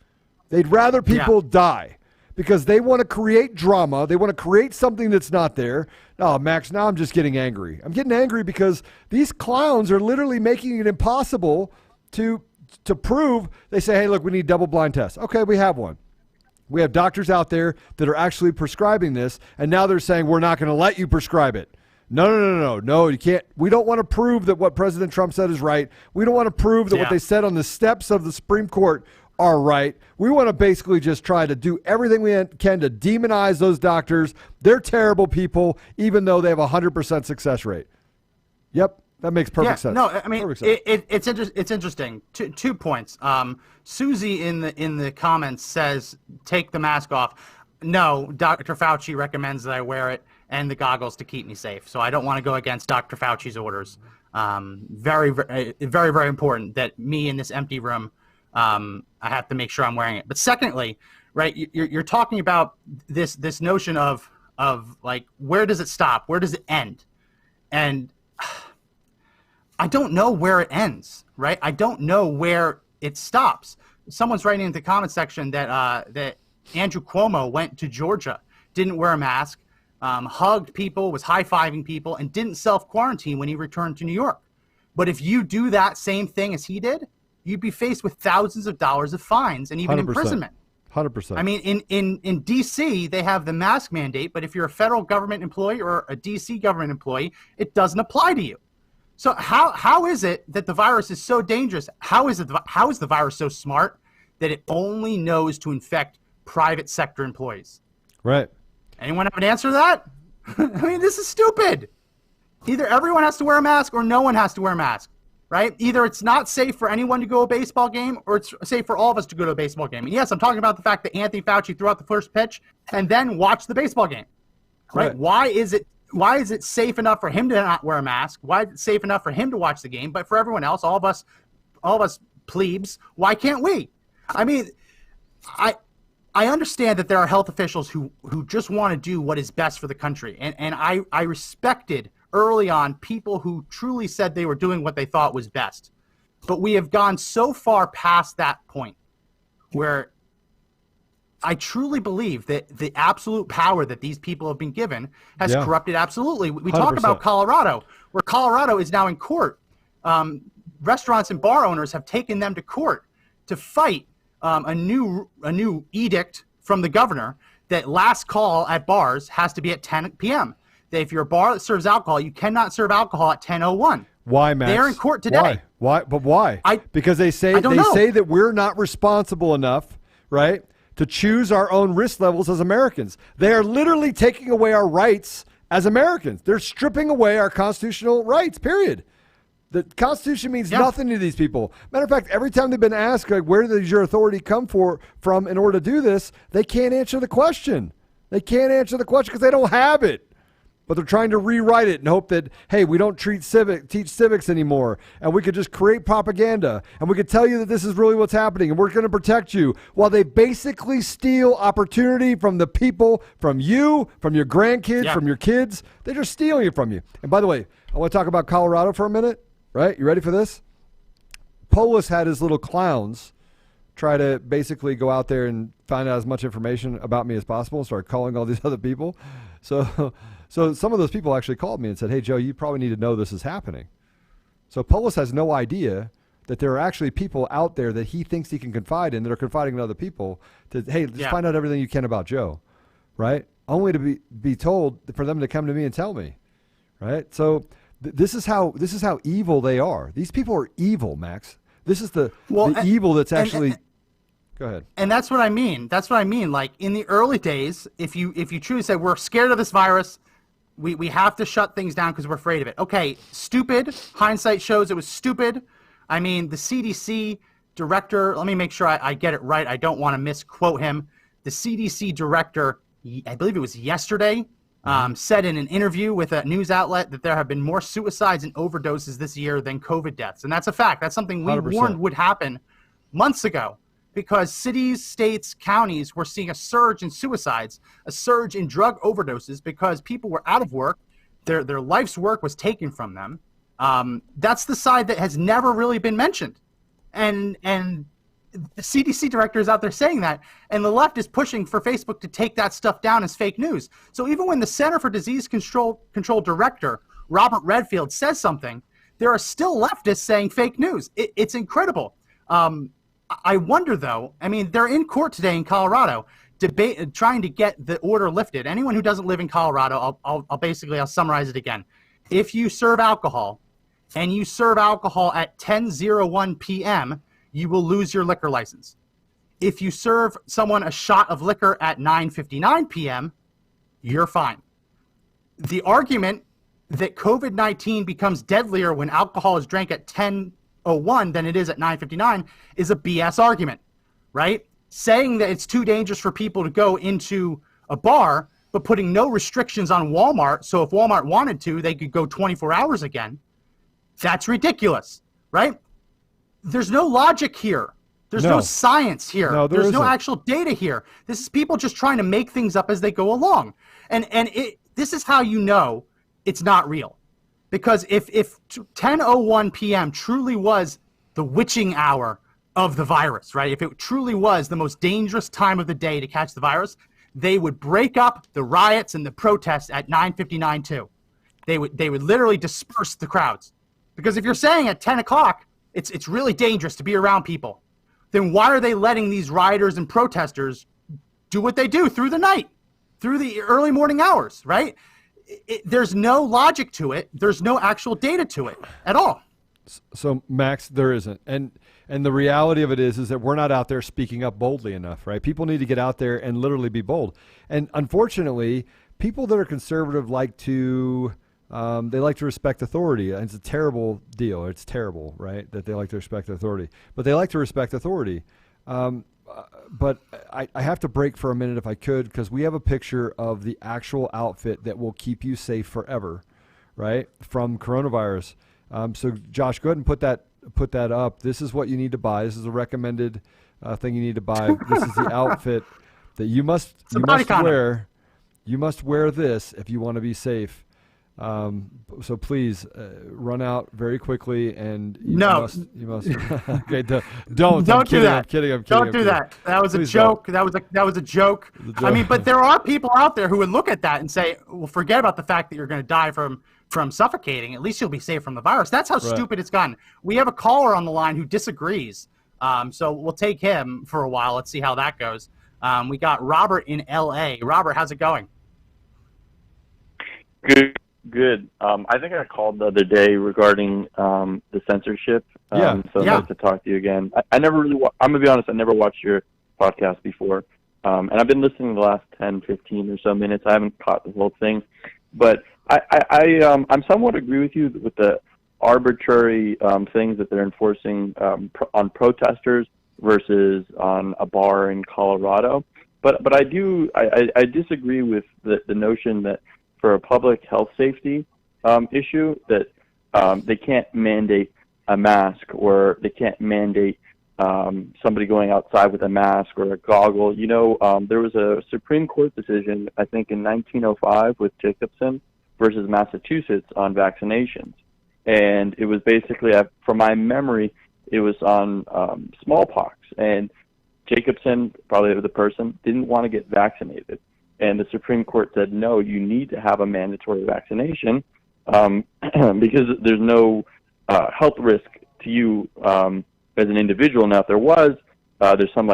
[SPEAKER 2] They'd rather people die because they want to create drama. They want to create something that's not there. Oh, Max, now I'm just getting angry. I'm getting angry because these clowns are literally making it impossible to prove. They say, hey, look, we need double-blind tests. Okay, we have one. We have doctors out there that are actually prescribing this, and now they're saying we're not going to let you prescribe it. No, you can't. We don't want to prove that what President Trump said is right. We don't want to prove that what they said on the steps of the Supreme Court are right. We want to basically just try to do everything we can to demonize those doctors. They're terrible people, even though they have a 100% success rate. Yep, that makes perfect sense.
[SPEAKER 4] No, I mean, it's interesting. Two points. Susie in the comments says, take the mask off. No, Dr. Fauci recommends that I wear it and the goggles to keep me safe. So I don't want to go against Dr. Fauci's orders. Very, very, very, very important that me in this empty room, I have to make sure I'm wearing it. But secondly, right, you're talking about this notion of like, where does it stop? Where does it end? And I don't know where it ends, right? I don't know where it stops. Someone's writing in the comment section that Andrew Cuomo went to Georgia, didn't wear a mask, hugged people, was high-fiving people, and didn't self-quarantine when he returned to New York. But if you do that same thing as he did, you'd be faced with thousands of dollars of fines and even
[SPEAKER 2] 100%.
[SPEAKER 4] imprisonment.
[SPEAKER 2] 100%.
[SPEAKER 4] I mean, in D.C., they have the mask mandate, but if you're a federal government employee or a D.C. government employee, it doesn't apply to you. So how is it that the virus is so dangerous? How is the virus so smart that it only knows to infect private sector employees?
[SPEAKER 2] Right.
[SPEAKER 4] Anyone have an answer to that? I mean, this is stupid. Either everyone has to wear a mask or no one has to wear a mask, right? Either it's not safe for anyone to go to a baseball game or it's safe for all of us to go to a baseball game. And yes, I'm talking about the fact that Anthony Fauci threw out the first pitch and then watched the baseball game, right? Why is it safe enough for him to not wear a mask? Why is it safe enough for him to watch the game? But for everyone else, all of us plebes, why can't we? I mean, I understand that there are health officials who just want to do what is best for the country. And I respected early on people who truly said they were doing what they thought was best. But we have gone so far past that point where I truly believe that the absolute power that these people have been given has corrupted absolutely. We talk about Colorado, where Colorado is now in court. Restaurants and bar owners have taken them to court to fight a new edict from the governor that last call at bars has to be at 10 p.m. That if you're a bar that serves alcohol, you cannot serve alcohol at 10:01.
[SPEAKER 2] Why, Max?
[SPEAKER 4] They're in court today.
[SPEAKER 2] Why? But why? Because they say that we're not responsible enough, right, to choose our own risk levels as Americans. They are literally taking away our rights as Americans. They're stripping away our constitutional rights, period. The Constitution means nothing to these people. Matter of fact, every time they've been asked, like, where does your authority come from in order to do this, they can't answer the question. They can't answer the question because they don't have it. But they're trying to rewrite it and hope that, hey, we don't teach civics anymore, and we could just create propaganda, and we could tell you that this is really what's happening, and we're going to protect you, while they basically steal opportunity from the people, from you, from your grandkids, from your kids. They're just stealing it from you. And by the way, I want to talk about Colorado for a minute. Right? You ready for this? Polis had his little clowns try to basically go out there and find out as much information about me as possible and start calling all these other people. So some of those people actually called me and said, hey, Joe, you probably need to know this is happening. So Polis has no idea that there are actually people out there that he thinks he can confide in that are confiding in other people to, hey, just find out everything you can about Joe. Right? Only to be told for them to come to me and tell me. Right? So this is how evil they are. These people are evil, Max. This is the evil that's actually. Go ahead. And
[SPEAKER 4] that's what I mean. That's what I mean. Like in the early days, if you truly say we're scared of this virus, we have to shut things down because we're afraid of it. Okay, stupid. Hindsight shows it was stupid. I mean, the CDC director. Let me make sure I get it right. I don't want to misquote him. The CDC director, I believe it was yesterday, said in an interview with a news outlet that there have been more suicides and overdoses this year than COVID deaths. And that's a fact. That's something we 100%. Warned would happen months ago because cities, states, counties were seeing a surge in suicides, a surge in drug overdoses because people were out of work. Their life's work was taken from them. That's the side that has never really been mentioned. And the CDC director is out there saying that, and the left is pushing for Facebook to take that stuff down as fake news. So even when the Center for Disease Control director, Robert Redfield, says something, there are still leftists saying fake news. It's incredible. I wonder, though, I mean, they're in court today in Colorado, trying to get the order lifted. Anyone who doesn't live in Colorado, I'll summarize it again. If you serve alcohol, and you serve alcohol at 10:01 p.m., you will lose your liquor license. If you serve someone a shot of liquor at 9:59 p.m., you're fine. The argument that COVID-19 becomes deadlier when alcohol is drank at 10:01 than it is at 9:59 is a BS argument, right? Saying that it's too dangerous for people to go into a bar, but putting no restrictions on Walmart, so if Walmart wanted to, they could go 24 hours again. That's ridiculous, right? There's no logic here. There's no science here.
[SPEAKER 2] No,
[SPEAKER 4] there's no actual data here. This is people just trying to make things up as they go along. And this is how you know it's not real. Because if 10:01 p.m. truly was the witching hour of the virus, right? If it truly was the most dangerous time of the day to catch the virus, they would break up the riots and the protests at 9:59 too. They would literally disperse the crowds. Because if you're saying at 10 o'clock, it's really dangerous to be around people, then why are they letting these rioters and protesters do what they do through the night, through the early morning hours, right? There's no logic to it. There's no actual data to it at all.
[SPEAKER 2] So, Max, there isn't. And the reality of it is that we're not out there speaking up boldly enough, right? People need to get out there and literally be bold. And unfortunately, people that are conservative like to They like to respect authority. And it's a terrible deal. It's terrible, right, that they like to respect authority. But they like to respect authority. But I have to break for a minute if I could, because we have a picture of the actual outfit that will keep you safe forever, right, from coronavirus. So, Josh, go ahead and put that up. This is what you need to buy. This is a recommended thing you need to buy. This is the outfit that you must wear. You must wear this if you want to be safe. So please run out very quickly, and you must. Okay, don't
[SPEAKER 4] do that.
[SPEAKER 2] I'm kidding.
[SPEAKER 4] Don't do that. That was a joke. That was a joke. I mean, but there are people out there who would look at that and say, "Well, forget about the fact that you're going to die from suffocating. At least you'll be safe from the virus." That's how stupid it's gotten. We have a caller on the line who disagrees. So we'll take him for a while. Let's see how that goes. We got Robert in L.A. Robert, how's it going?
[SPEAKER 7] Good. I think I called the other day regarding the censorship. So I'd like to talk to you again. I never really, I'm going to be honest, I never watched your podcast before. And I've been listening the last 10, 15 or so minutes. I haven't caught the whole thing. But I'm somewhat agree with you with the arbitrary things that they're enforcing on protesters versus on a bar in Colorado. But I disagree with the notion that for a public health safety issue that they can't mandate a mask, or they can't mandate somebody going outside with a mask or a goggle. You know, there was a Supreme Court decision, I think in 1905 with Jacobson versus Massachusetts on vaccinations. And it was basically, from my memory, it was on smallpox. And Jacobson, probably the person, didn't want to get vaccinated. And the Supreme Court said, no, you need to have a mandatory vaccination because there's no health risk to you as an individual. Now, if there was, there's some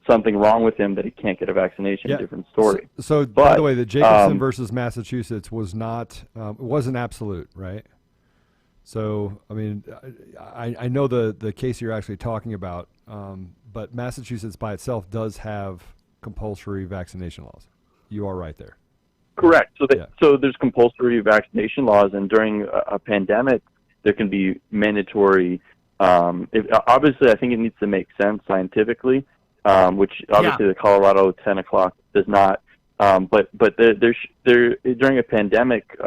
[SPEAKER 7] something wrong with him that he can't get a vaccination, different story.
[SPEAKER 2] So by the way, the Jacobson versus Massachusetts was not, it wasn't absolute, right? So, I mean, I know the case you're actually talking about, but Massachusetts by itself does have compulsory vaccination laws. You are right there.
[SPEAKER 7] Correct. So there's compulsory vaccination laws, and during a pandemic, there can be mandatory. Obviously, I think it needs to make sense scientifically, which obviously the Colorado 10 o'clock does not. But during a pandemic,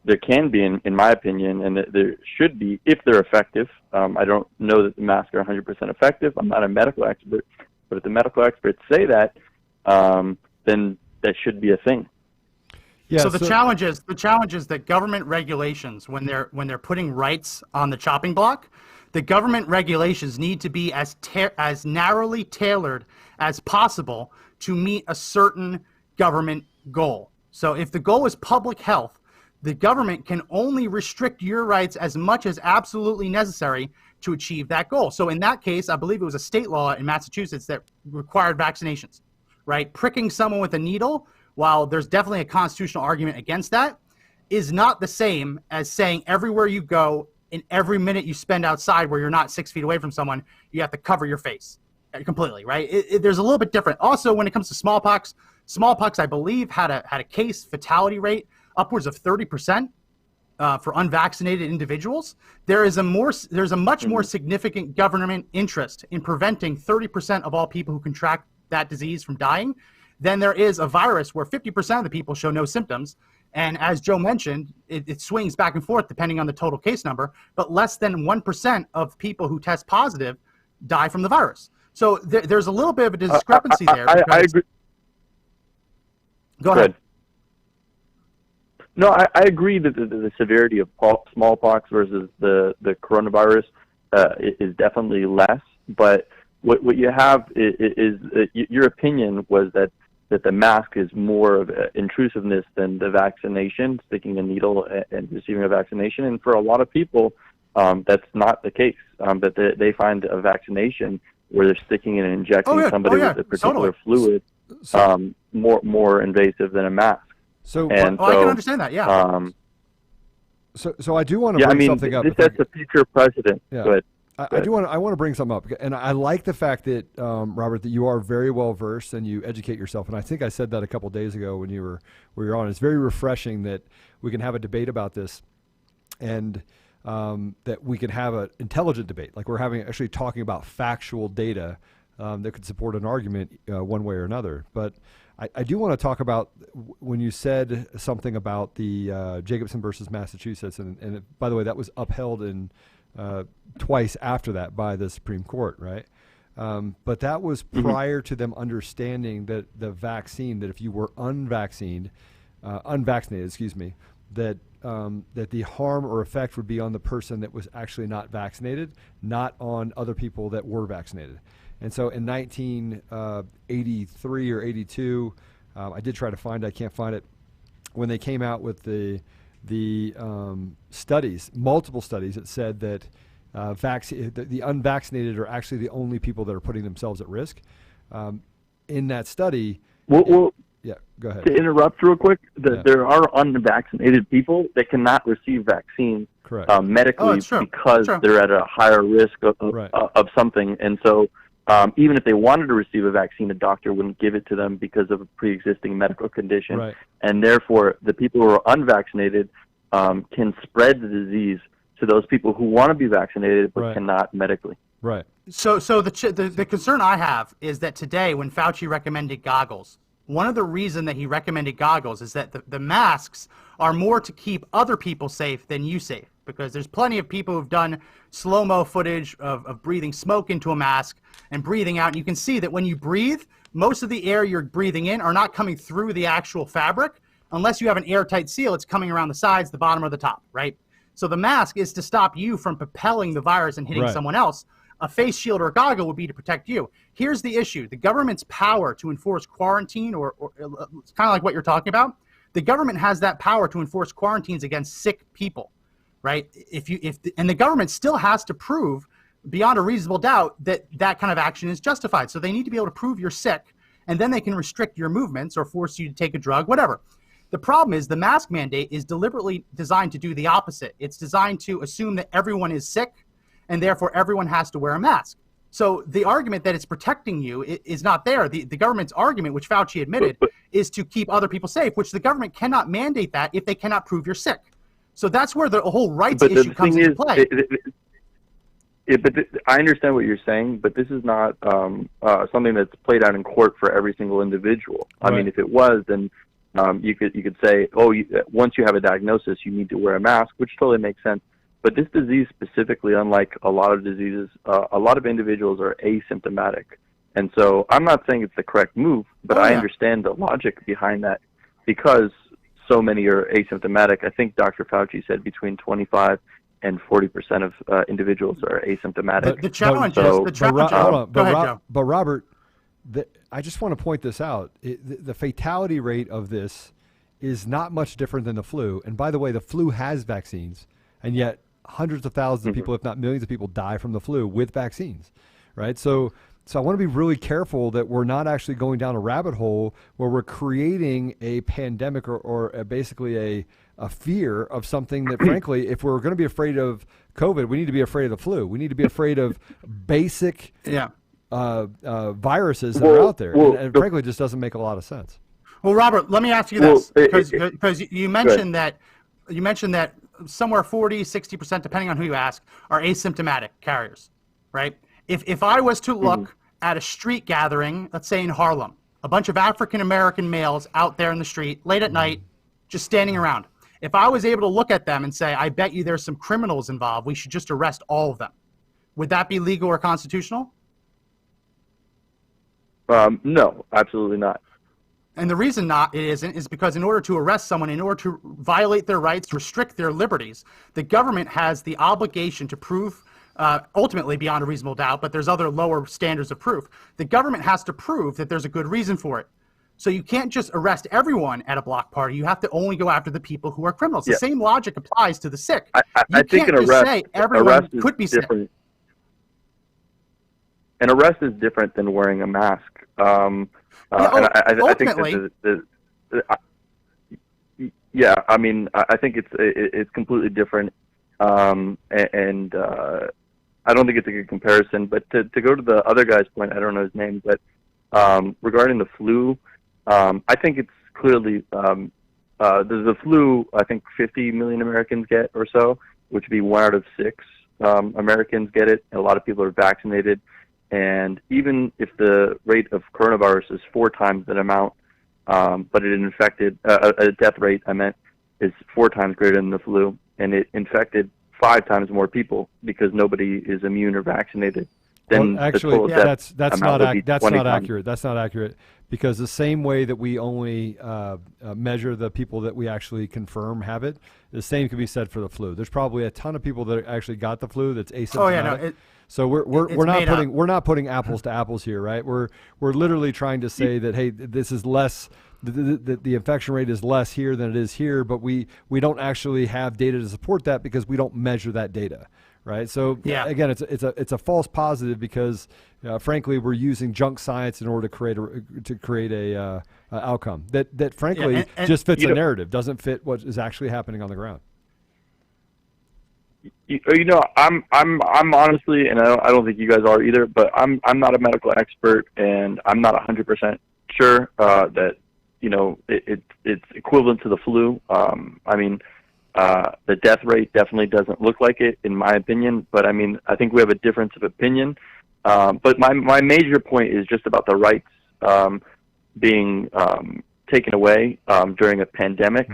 [SPEAKER 7] there can be, in my opinion, and there should be if they're effective. I don't know that the masks are 100% effective. I'm not a medical expert. But if the medical experts say that, then that should be a thing.
[SPEAKER 4] Yeah, so the challenge is that government regulations, when they're putting rights on the chopping block, the government regulations need to be as narrowly tailored as possible to meet a certain government goal. So if the goal is public health, the government can only restrict your rights as much as absolutely necessary to achieve that goal. So in that case, I believe it was a state law in Massachusetts that required vaccinations, right? Pricking someone with a needle, while there's definitely a constitutional argument against that, is not the same as saying everywhere you go, in every minute you spend outside where you're not 6 feet away from someone, you have to cover your face completely, right? There's a little bit different. Also, when it comes to smallpox, I believe had a case fatality rate upwards of 30%. For unvaccinated individuals, there's a much more significant government interest in preventing 30% of all people who contract that disease from dying than there is a virus where 50% of the people show no symptoms. And as Joe mentioned, it swings back and forth depending on the total case number, but less than 1% of people who test positive die from the virus. So there's a little bit of a discrepancy there.
[SPEAKER 7] I agree.
[SPEAKER 4] Go ahead.
[SPEAKER 7] No, I agree that the severity of smallpox versus the coronavirus is definitely less. But what you have is your opinion was that the mask is more of intrusiveness than the vaccination, sticking a needle and receiving a vaccination. And for a lot of people, that's not the case. That they find a vaccination where they're sticking and injecting somebody with a particular fluid more invasive than a mask.
[SPEAKER 2] So,
[SPEAKER 4] I can understand that. Yeah.
[SPEAKER 2] So I do want to bring something up.
[SPEAKER 7] This sets a future precedent.
[SPEAKER 2] Yeah.
[SPEAKER 7] But
[SPEAKER 2] I want to bring something up, and I like the fact that Robert, that you are very well versed and you educate yourself. And I think I said that a couple of days ago when you were on. It's very refreshing that we can have a debate about this, and that we can have an intelligent debate, like we're actually talking about factual data that could support an argument one way or another. But I do want to talk about when you said something about the Jacobson versus Massachusetts, and by the way, that was upheld in twice after that by the Supreme Court, right? But that was prior to them understanding that the vaccine, that if you were unvaccinated, that the harm or effect would be on the person that was actually not vaccinated, not on other people that were vaccinated. And so in 1983 or 82, I did try to find it, I can't find it, when they came out with the studies, multiple studies that said that the unvaccinated are actually the only people that are putting themselves at risk. In that study, yeah, go ahead.
[SPEAKER 7] To interrupt real quick, there are unvaccinated people that cannot receive vaccines medically because they're at a higher risk of something. And so even if they wanted to receive a vaccine, a doctor wouldn't give it to them because of a pre-existing medical condition.
[SPEAKER 2] Right.
[SPEAKER 7] And therefore, the people who are unvaccinated can spread the disease to those people who want to be vaccinated but cannot medically.
[SPEAKER 2] Right.
[SPEAKER 4] So the concern I have is that today, when Fauci recommended goggles, one of the reasons that he recommended goggles is that the masks are more to keep other people safe than you safe, because there's plenty of people who've done slow-mo footage of breathing smoke into a mask and breathing out. And you can see that when you breathe, most of the air you're breathing in are not coming through the actual fabric. Unless you have an airtight seal, it's coming around the sides, the bottom, or the top, right? So the mask is to stop you from propelling the virus and hitting someone else. A face shield or a goggle would be to protect you. Here's the issue. The government's power to enforce quarantine, or it's kind of like what you're talking about. The government has that power to enforce quarantines against sick people, right? And the government still has to prove beyond a reasonable doubt that that kind of action is justified. So they need to be able to prove you're sick, and then they can restrict your movements or force you to take a drug, whatever. The problem is the mask mandate is deliberately designed to do the opposite. It's designed to assume that everyone is sick, and therefore everyone has to wear a mask. So the argument that it's protecting you is not there. The government's argument, which Fauci admitted, is to keep other people safe, which the government cannot mandate that if they cannot prove you're sick. So that's where the whole rights issue comes into play.
[SPEAKER 7] I understand what you're saying, but this is not something that's played out in court for every single individual. Right. I mean, if it was, then you could say, once you have a diagnosis, you need to wear a mask, which totally makes sense. But this disease specifically, unlike a lot of diseases, a lot of individuals are asymptomatic. And so I'm not saying it's the correct move, but I understand the logic behind that because so many are asymptomatic. I think Dr. Fauci said between 25 and 40% of individuals are asymptomatic.
[SPEAKER 4] The challenge is, go ahead, Joe.
[SPEAKER 2] But Robert, I just want to point this out. The fatality rate of this is not much different than the flu. And by the way, the flu has vaccines, and yet hundreds of thousands of people, if not millions of people, die from the flu with vaccines, right? So I want to be really careful that we're not actually going down a rabbit hole where we're creating a pandemic or basically a fear of something that, frankly, if we're going to be afraid of COVID, we need to be afraid of the flu. We need to be afraid of basic viruses that are out there. And frankly, it just doesn't make a lot of sense.
[SPEAKER 4] Well, Robert, let me ask you this, because you mentioned that somewhere 40, 60%, depending on who you ask, are asymptomatic carriers, right? If I was to look at a street gathering, let's say in Harlem, a bunch of African-American males out there in the street late at night, just standing around. If I was able to look at them and say, I bet you there's some criminals involved, we should just arrest all of them. Would that be legal or constitutional?
[SPEAKER 7] No, absolutely not.
[SPEAKER 4] And the reason it isn't is because in order to arrest someone, in order to violate their rights, restrict their liberties, the government has the obligation to prove, ultimately beyond a reasonable doubt, but there's other lower standards of proof. The government has to prove that there's a good reason for it. So you can't just arrest everyone at a block party. You have to only go after the people who are criminals. The same logic applies to the sick.
[SPEAKER 7] I think an arrest,
[SPEAKER 4] everyone could be sick.
[SPEAKER 7] An arrest is different than wearing a mask. And I think I mean, I think it's completely different. I don't think it's a good comparison. But to go to the other guy's point, I don't know his name, but regarding the flu, I think it's clearly the flu. I think 50 million Americans get or so, which would be 1 out of 6 Americans get it. And a lot of people are vaccinated, and even if the rate of coronavirus is 4 times that amount, but it infected a death rate, I meant, is 4 times greater than the flu, and it infected 5 times more people because nobody is immune or vaccinated. Then
[SPEAKER 2] actually, that's not accurate. That's not accurate, because the same way that we only measure the people that we actually confirm have it, the same can be said for the flu. There's probably a ton of people that actually got the flu that's asymptomatic.
[SPEAKER 4] Oh yeah, no,
[SPEAKER 2] so we're not putting apples to apples here, right? We're literally trying to say that, hey, this is less. The infection rate is less here than it is here, but we don't actually have data to support that because we don't measure that data. Right. So again, it's a false positive because, frankly, we're using junk science in order to create a outcome that frankly just fits a narrative, doesn't fit what is actually happening on the ground.
[SPEAKER 7] I'm honestly, and I don't think you guys are either, but I'm not a medical expert, and I'm not 100% sure that it's equivalent to the flu. The death rate definitely doesn't look like it, in my opinion. But I mean, I think we have a difference of opinion. But my major point is just about the rights being taken away during a pandemic,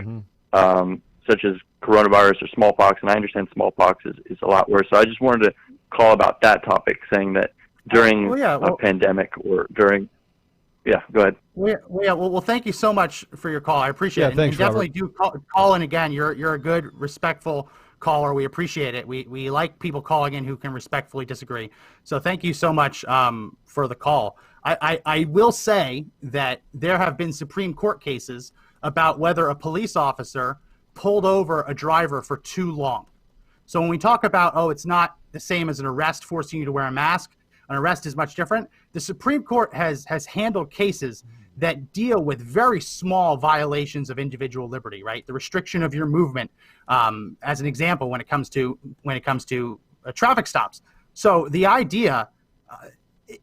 [SPEAKER 7] such as coronavirus or smallpox. And I understand smallpox is a lot worse. So I just wanted to call about that topic, saying that during a pandemic or during. Yeah, go ahead.
[SPEAKER 4] Well, thank you so much for your call. I appreciate it.
[SPEAKER 2] Thanks,
[SPEAKER 4] and definitely do call in again. You're a good, respectful caller. We appreciate it. We like people calling in who can respectfully disagree. So thank you so much for the call. I will say that there have been Supreme Court cases about whether a police officer pulled over a driver for too long. So when we talk about, it's not the same as an arrest forcing you to wear a mask, an arrest is much different. The Supreme Court has handled cases that deal with very small violations of individual liberty, right? The restriction of your movement, as an example, when it comes to traffic stops. So the idea,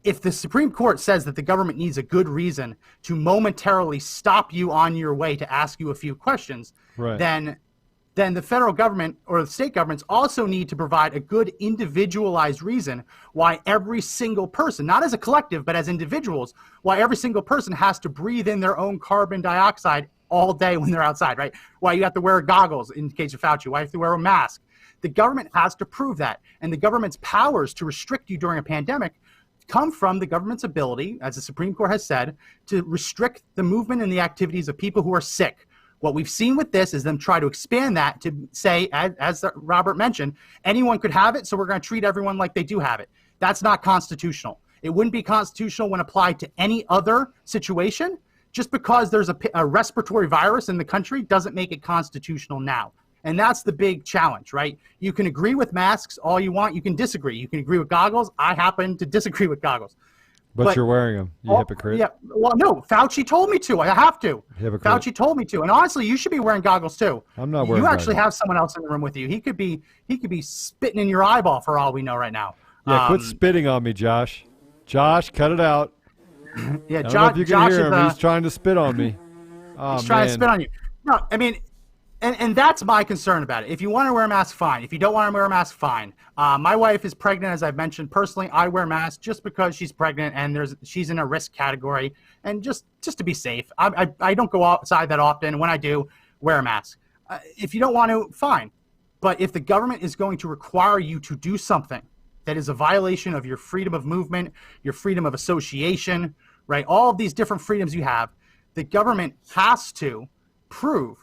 [SPEAKER 4] if the Supreme Court says that the government needs a good reason to momentarily stop you on your way to ask you a few questions,
[SPEAKER 2] right,
[SPEAKER 4] then the federal government or the state governments also need to provide a good individualized reason why every single person, not as a collective, but as individuals, why every single person has to breathe in their own carbon dioxide all day when they're outside, right? Why you have to wear goggles in case of Fauci, why you have to wear a mask. The government has to prove that. And the government's powers to restrict you during a pandemic come from the government's ability, as the Supreme Court has said, to restrict the movement and the activities of people who are sick. What we've seen with this is them try to expand that to say, as Robert mentioned, anyone could have it, so we're going to treat everyone like they do have it. That's not constitutional. It wouldn't be constitutional when applied to any other situation. Just because there's a respiratory virus in the country doesn't make it constitutional now. And that's the big challenge, right? You can agree with masks all you want. You can disagree. You can agree with goggles. I happen to disagree with goggles.
[SPEAKER 2] But you're wearing them, you hypocrite.
[SPEAKER 4] Yeah, well, no, Fauci told me to. I have to.
[SPEAKER 2] Hypocrite.
[SPEAKER 4] Fauci told me to. And honestly, you should be wearing goggles too.
[SPEAKER 2] I'm not wearing
[SPEAKER 4] goggles. You actually
[SPEAKER 2] goggles.
[SPEAKER 4] have someone else in the room with you. He could be spitting in your eyeball for all we know right now.
[SPEAKER 2] Yeah, quit spitting on me, Josh. Josh, cut it out.
[SPEAKER 4] Yeah,
[SPEAKER 2] I don't know if you can hear him. He's trying to spit on me.
[SPEAKER 4] He's trying to spit on you. No, I mean, and that's my concern about it. If you want to wear a mask, fine. If you don't want to wear a mask, fine. My wife is pregnant, as I've mentioned. Personally, I wear masks just because she's pregnant and she's in a risk category, and just to be safe. I don't go outside that often. When I do, wear a mask. If you don't want to, fine. But if the government is going to require you to do something that is a violation of your freedom of movement, your freedom of association, right? All of these different freedoms you have, the government has to prove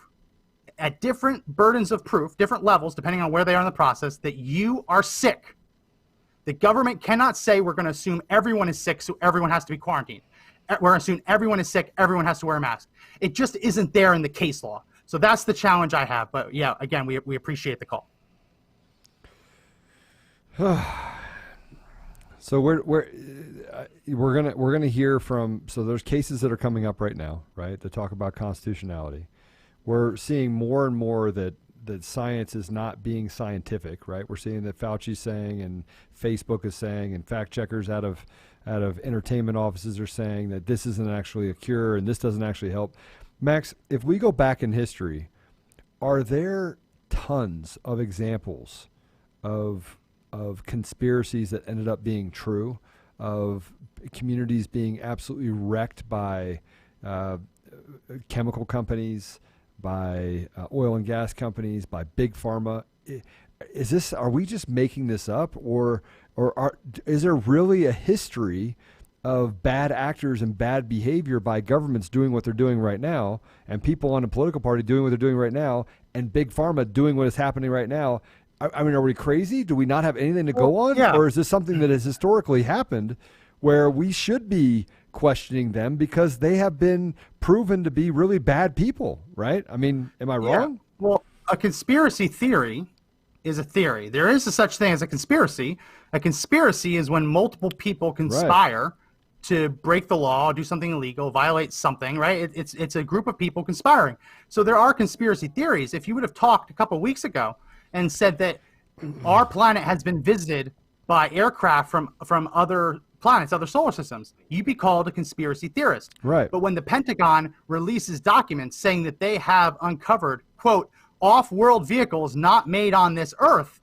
[SPEAKER 4] at different burdens of proof, different levels, depending on where they are in the process, that you are sick. The government cannot say we're going to assume everyone is sick, so everyone has to be quarantined. We're going to assume everyone is sick, everyone has to wear a mask. It just isn't there in the case law. So that's the challenge I have. But yeah, again, we appreciate the call.
[SPEAKER 2] So we're gonna hear from. So there's cases that are coming up right now, right, that talk about constitutionality. We're seeing more and more that that science is not being scientific, right? We're seeing that Fauci's saying, and Facebook is saying, and fact checkers out of entertainment offices are saying that this isn't actually a cure and this doesn't actually help. Max, if we go back in history, are there tons of examples of conspiracies that ended up being true, of communities being absolutely wrecked by chemical companies, by oil and gas companies, by big pharma? Are we just making this up, or is there really a history of bad actors and bad behavior by governments doing what they're doing right now, and people on a political party doing what they're doing right now, and big pharma doing what is happening right now? I mean, are we crazy? Do we not have anything to go on?
[SPEAKER 4] Yeah.
[SPEAKER 2] Or is this something that has historically happened where we should be questioning them because they have been proven to be really bad people, right? I mean, am I wrong?
[SPEAKER 4] Well, a conspiracy theory is a theory. There is a such thing as a conspiracy. A conspiracy is when multiple people conspire to break the law, do something illegal, violate something, right? It's a group of people conspiring. So there are conspiracy theories. If you would have talked a couple of weeks ago and said that our planet has been visited by aircraft from other planets, other solar systems, you'd be called a conspiracy theorist.
[SPEAKER 2] Right.
[SPEAKER 4] But when the Pentagon releases documents saying that they have uncovered, quote, off-world vehicles not made on this Earth,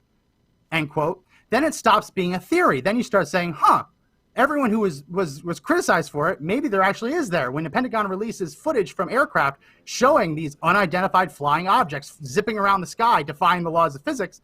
[SPEAKER 4] end quote, then it stops being a theory. Then you start saying, everyone who was criticized for it, maybe there actually is there. When the Pentagon releases footage from aircraft showing these unidentified flying objects zipping around the sky, defying the laws of physics,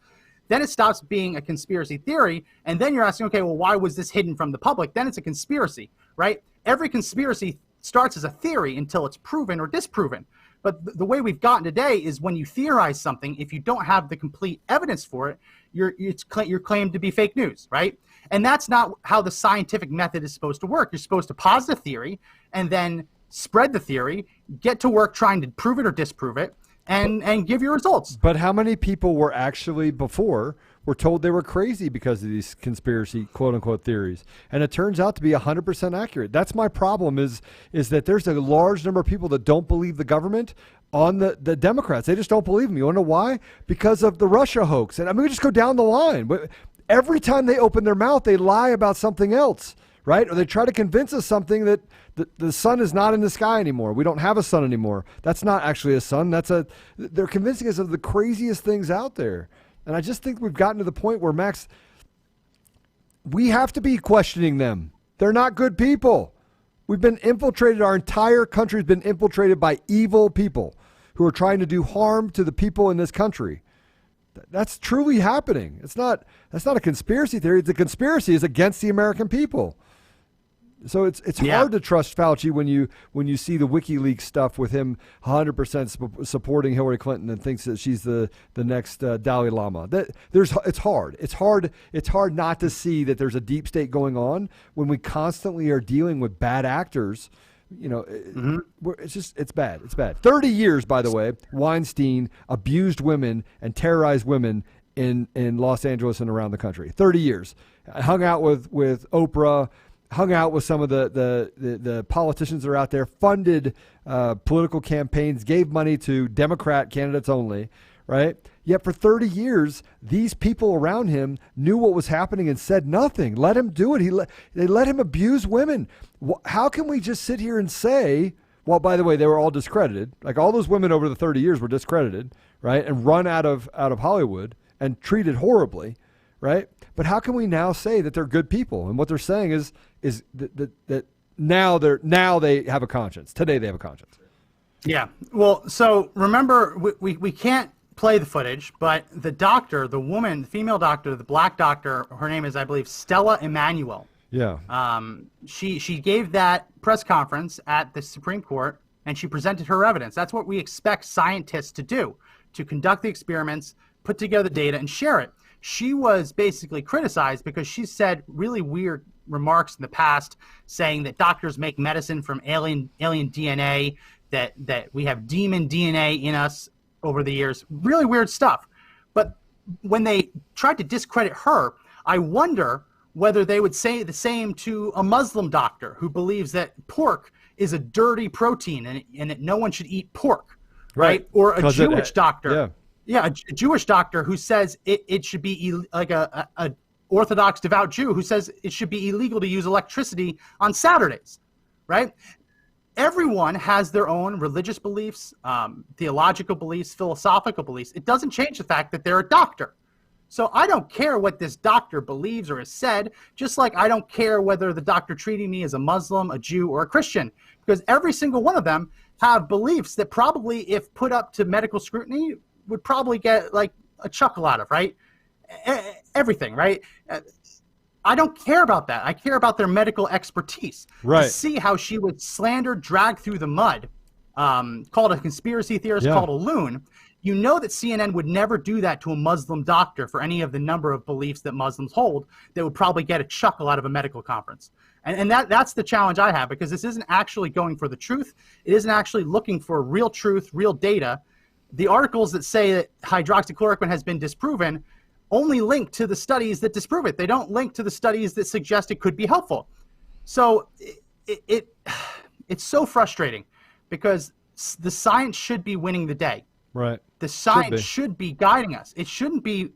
[SPEAKER 4] then it stops being a conspiracy theory. And then you're asking, okay, well, why was this hidden from the public? Then it's a conspiracy, right? Every conspiracy starts as a theory until it's proven or disproven. But the way we've gotten today is when you theorize something, if you don't have the complete evidence for it, you're claimed to be fake news, right? And that's not how the scientific method is supposed to work. You're supposed to posit a theory and then spread the theory, get to work trying to prove it or disprove it, and give your results.
[SPEAKER 2] But how many people were actually before were told they were crazy because of these conspiracy quote unquote theories? And it turns out to be 100% accurate. That's my problem is that there's a large number of people that don't believe the government on the Democrats. They just don't believe them. You want to know why? Because of the Russia hoax. And I mean, we just go down the line. But every time they open their mouth, they lie about something else, right? Or they try to convince us something that the sun is not in the sky anymore. We don't have a sun anymore. That's not actually a sun. They're convincing us of the craziest things out there. And I just think we've gotten to the point where, Max, we have to be questioning them. They're not good people. We've been infiltrated. Our entire country has been infiltrated by evil people who are trying to do harm to the people in this country. That's truly happening. That's not a conspiracy theory. The conspiracy is against the American people. So it's hard to trust Fauci when you see the WikiLeaks stuff with him 100% supporting Hillary Clinton and thinks that she's the next Dalai Lama. It's hard. It's hard not to see that there's a deep state going on when we constantly are dealing with bad actors. You know, it's bad. It's bad. 30 years, by the way, Weinstein abused women and terrorized women in Los Angeles and around the country. 30 years. I hung out with Oprah. Hung out with some of the politicians that are out there, funded political campaigns, gave money to Democrat candidates only, right? Yet for 30 years, these people around him knew what was happening and said nothing. Let him do it. They let him abuse women. How can we just sit here and say, well, by the way, they were all discredited. Like all those women over the 30 years were discredited, right? And run out of Hollywood and treated horribly, right? But how can we now say that they're good people? And what they're saying is that now they have a conscience. Today they have a conscience.
[SPEAKER 4] Yeah. Well, so remember, we can't play the footage, but the doctor, the woman, the female doctor, the black doctor, her name is, I believe, Stella Emanuel.
[SPEAKER 2] Yeah.
[SPEAKER 4] She gave that press conference at the Supreme Court, and she presented her evidence. That's what we expect scientists to do, to conduct the experiments, put together data, and share it. She was basically criticized because she said really weird remarks in the past, saying that doctors make medicine from alien DNA, that we have demon DNA in us over the years. Really weird stuff. But when they tried to discredit her, I wonder whether they would say the same to a Muslim doctor who believes that pork is a dirty protein and that no one should eat pork, right? Or a Jewish doctor.
[SPEAKER 2] Yeah.
[SPEAKER 4] Yeah, a Jewish doctor who says it should be like a Orthodox devout Jew who says it should be illegal to use electricity on Saturdays, right? Everyone has their own religious beliefs, theological beliefs, philosophical beliefs. It doesn't change the fact that they're a doctor. So I don't care what this doctor believes or has said, just like I don't care whether the doctor treating me is a Muslim, a Jew, or a Christian, because every single one of them have beliefs that probably, if put up to medical scrutiny, would probably get like a chuckle out of, right? Everything, right? I don't care about that. I care about their medical expertise.
[SPEAKER 2] Right.
[SPEAKER 4] To see how she was slandered, dragged through the mud, called a conspiracy theorist, called a loon. You know that CNN would never do that to a Muslim doctor for any of the number of beliefs that Muslims hold that would probably get a chuckle out of a medical conference. And that's the challenge I have, because this isn't actually going for the truth. It isn't actually looking for real truth, real data. The articles that say that hydroxychloroquine has been disproven only link to the studies that disprove it. They don't link to the studies that suggest it could be helpful. So it's so frustrating, because the science should be winning the day.
[SPEAKER 2] Right.
[SPEAKER 4] The science should be guiding us. It shouldn't be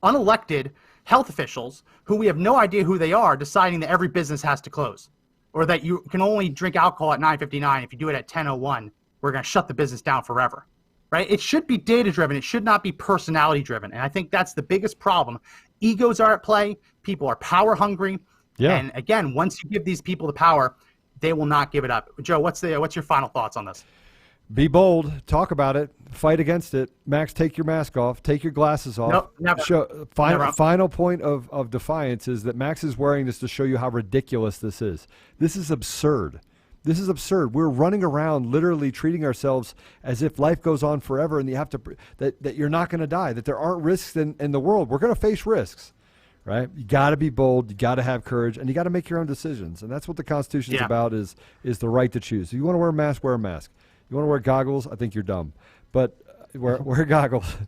[SPEAKER 4] unelected health officials who we have no idea who they are deciding that every business has to close, or that you can only drink alcohol at 9:59. If you do it at 10:01, we're going to shut the business down forever. Right? It should be data-driven. It should not be personality-driven. And I think that's the biggest problem. Egos are at play. People are power-hungry. Yeah. And again, once you give these people the power, they will not give it up. Joe, what's your final thoughts on this?
[SPEAKER 2] Be bold. Talk about it. Fight against it. Max, take your mask off. Take your glasses off.
[SPEAKER 4] Nope, never.
[SPEAKER 2] Final point of defiance is that Max is wearing this to show you how ridiculous this is. This is absurd. This is absurd. We're running around literally treating ourselves as if life goes on forever, and you have to that you're not going to die, that there aren't risks in the world. We're going to face risks, right? You got to be bold. You got to have courage, and you got to make your own decisions. And that's what the Constitution is about, is the right to choose. If you want to wear a mask, wear a mask. You want to wear goggles, I think you're dumb. But wear goggles.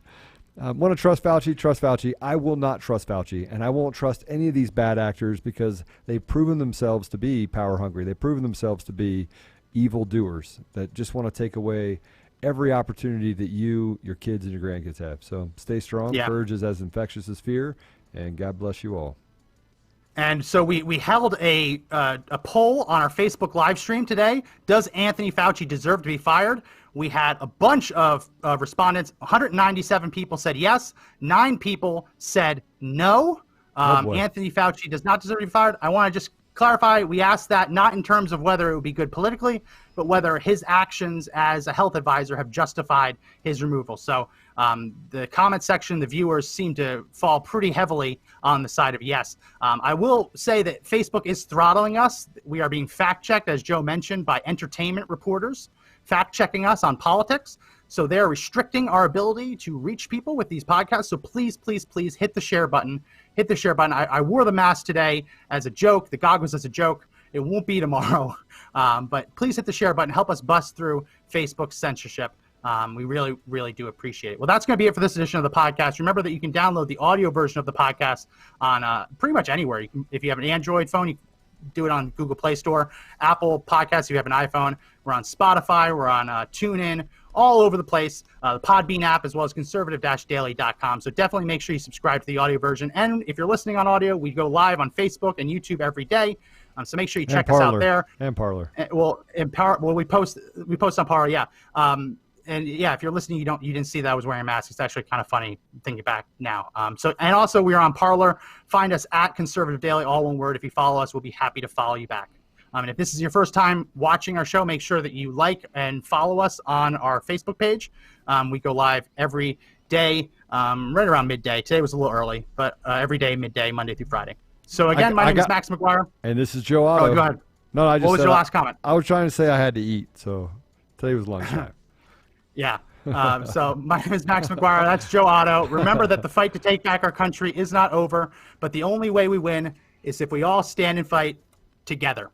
[SPEAKER 2] Want to trust Fauci? Trust Fauci. I will not trust Fauci, and I won't trust any of these bad actors, because they've proven themselves to be power hungry. They've proven themselves to be evil doers that just want to take away every opportunity that you, your kids, and your grandkids have. So stay strong. Yeah. Courage is as infectious as fear, and God bless you all.
[SPEAKER 4] And so we held a poll on our Facebook live stream today. Does Anthony Fauci deserve to be fired? We had a bunch of respondents. 197 people said yes. 9 people said no. Anthony Fauci does not deserve to be fired. I want to just clarify, we asked that not in terms of whether it would be good politically, but whether his actions as a health advisor have justified his removal. So the comment section, the viewers seem to fall pretty heavily on the side of yes. I will say that Facebook is throttling us. We are being fact-checked, as Joe mentioned, by entertainment reporters, fact-checking us on politics. So they're restricting our ability to reach people with these podcasts. So please, please, please hit the share button. Hit the share button. I wore the mask today as a joke, the goggles as a joke. It won't be tomorrow. But please hit the share button. Help us bust through Facebook's censorship. We really, really do appreciate it. Well, that's going to be it for this edition of the podcast. Remember that you can download the audio version of the podcast on pretty much anywhere. If you have an Android phone, you can do it on Google Play Store, Apple Podcasts if you have an iPhone. We're on Spotify. We're on TuneIn, all over the place. The Podbean app, as well as conservative-daily.com. So definitely make sure you subscribe to the audio version. And if you're listening on audio, we go live on Facebook and YouTube every day. So make sure you check us out there.
[SPEAKER 2] And Parler.
[SPEAKER 4] We post on Parler, yeah. And yeah, if you're listening, you didn't see that I was wearing a mask. It's actually kind of funny thinking back now. And also we are on Parler. Find us at Conservative Daily, all one word. If you follow us, we'll be happy to follow you back. And if this is your first time watching our show, make sure that you like and follow us on our Facebook page. We go live every day, right around midday. Today was a little early, but every day, midday, Monday through Friday. So again, my name is Max McGuire.
[SPEAKER 2] And this is Joe Otto.
[SPEAKER 4] Oh, go ahead.
[SPEAKER 2] No, I just
[SPEAKER 4] what was your last comment?
[SPEAKER 2] I was trying to say I had to eat, so today was lunchtime.
[SPEAKER 4] Yeah. So my name is Max McGuire. That's Joe Otto. Remember that the fight to take back our country is not over, but the only way we win is if we all stand and fight together.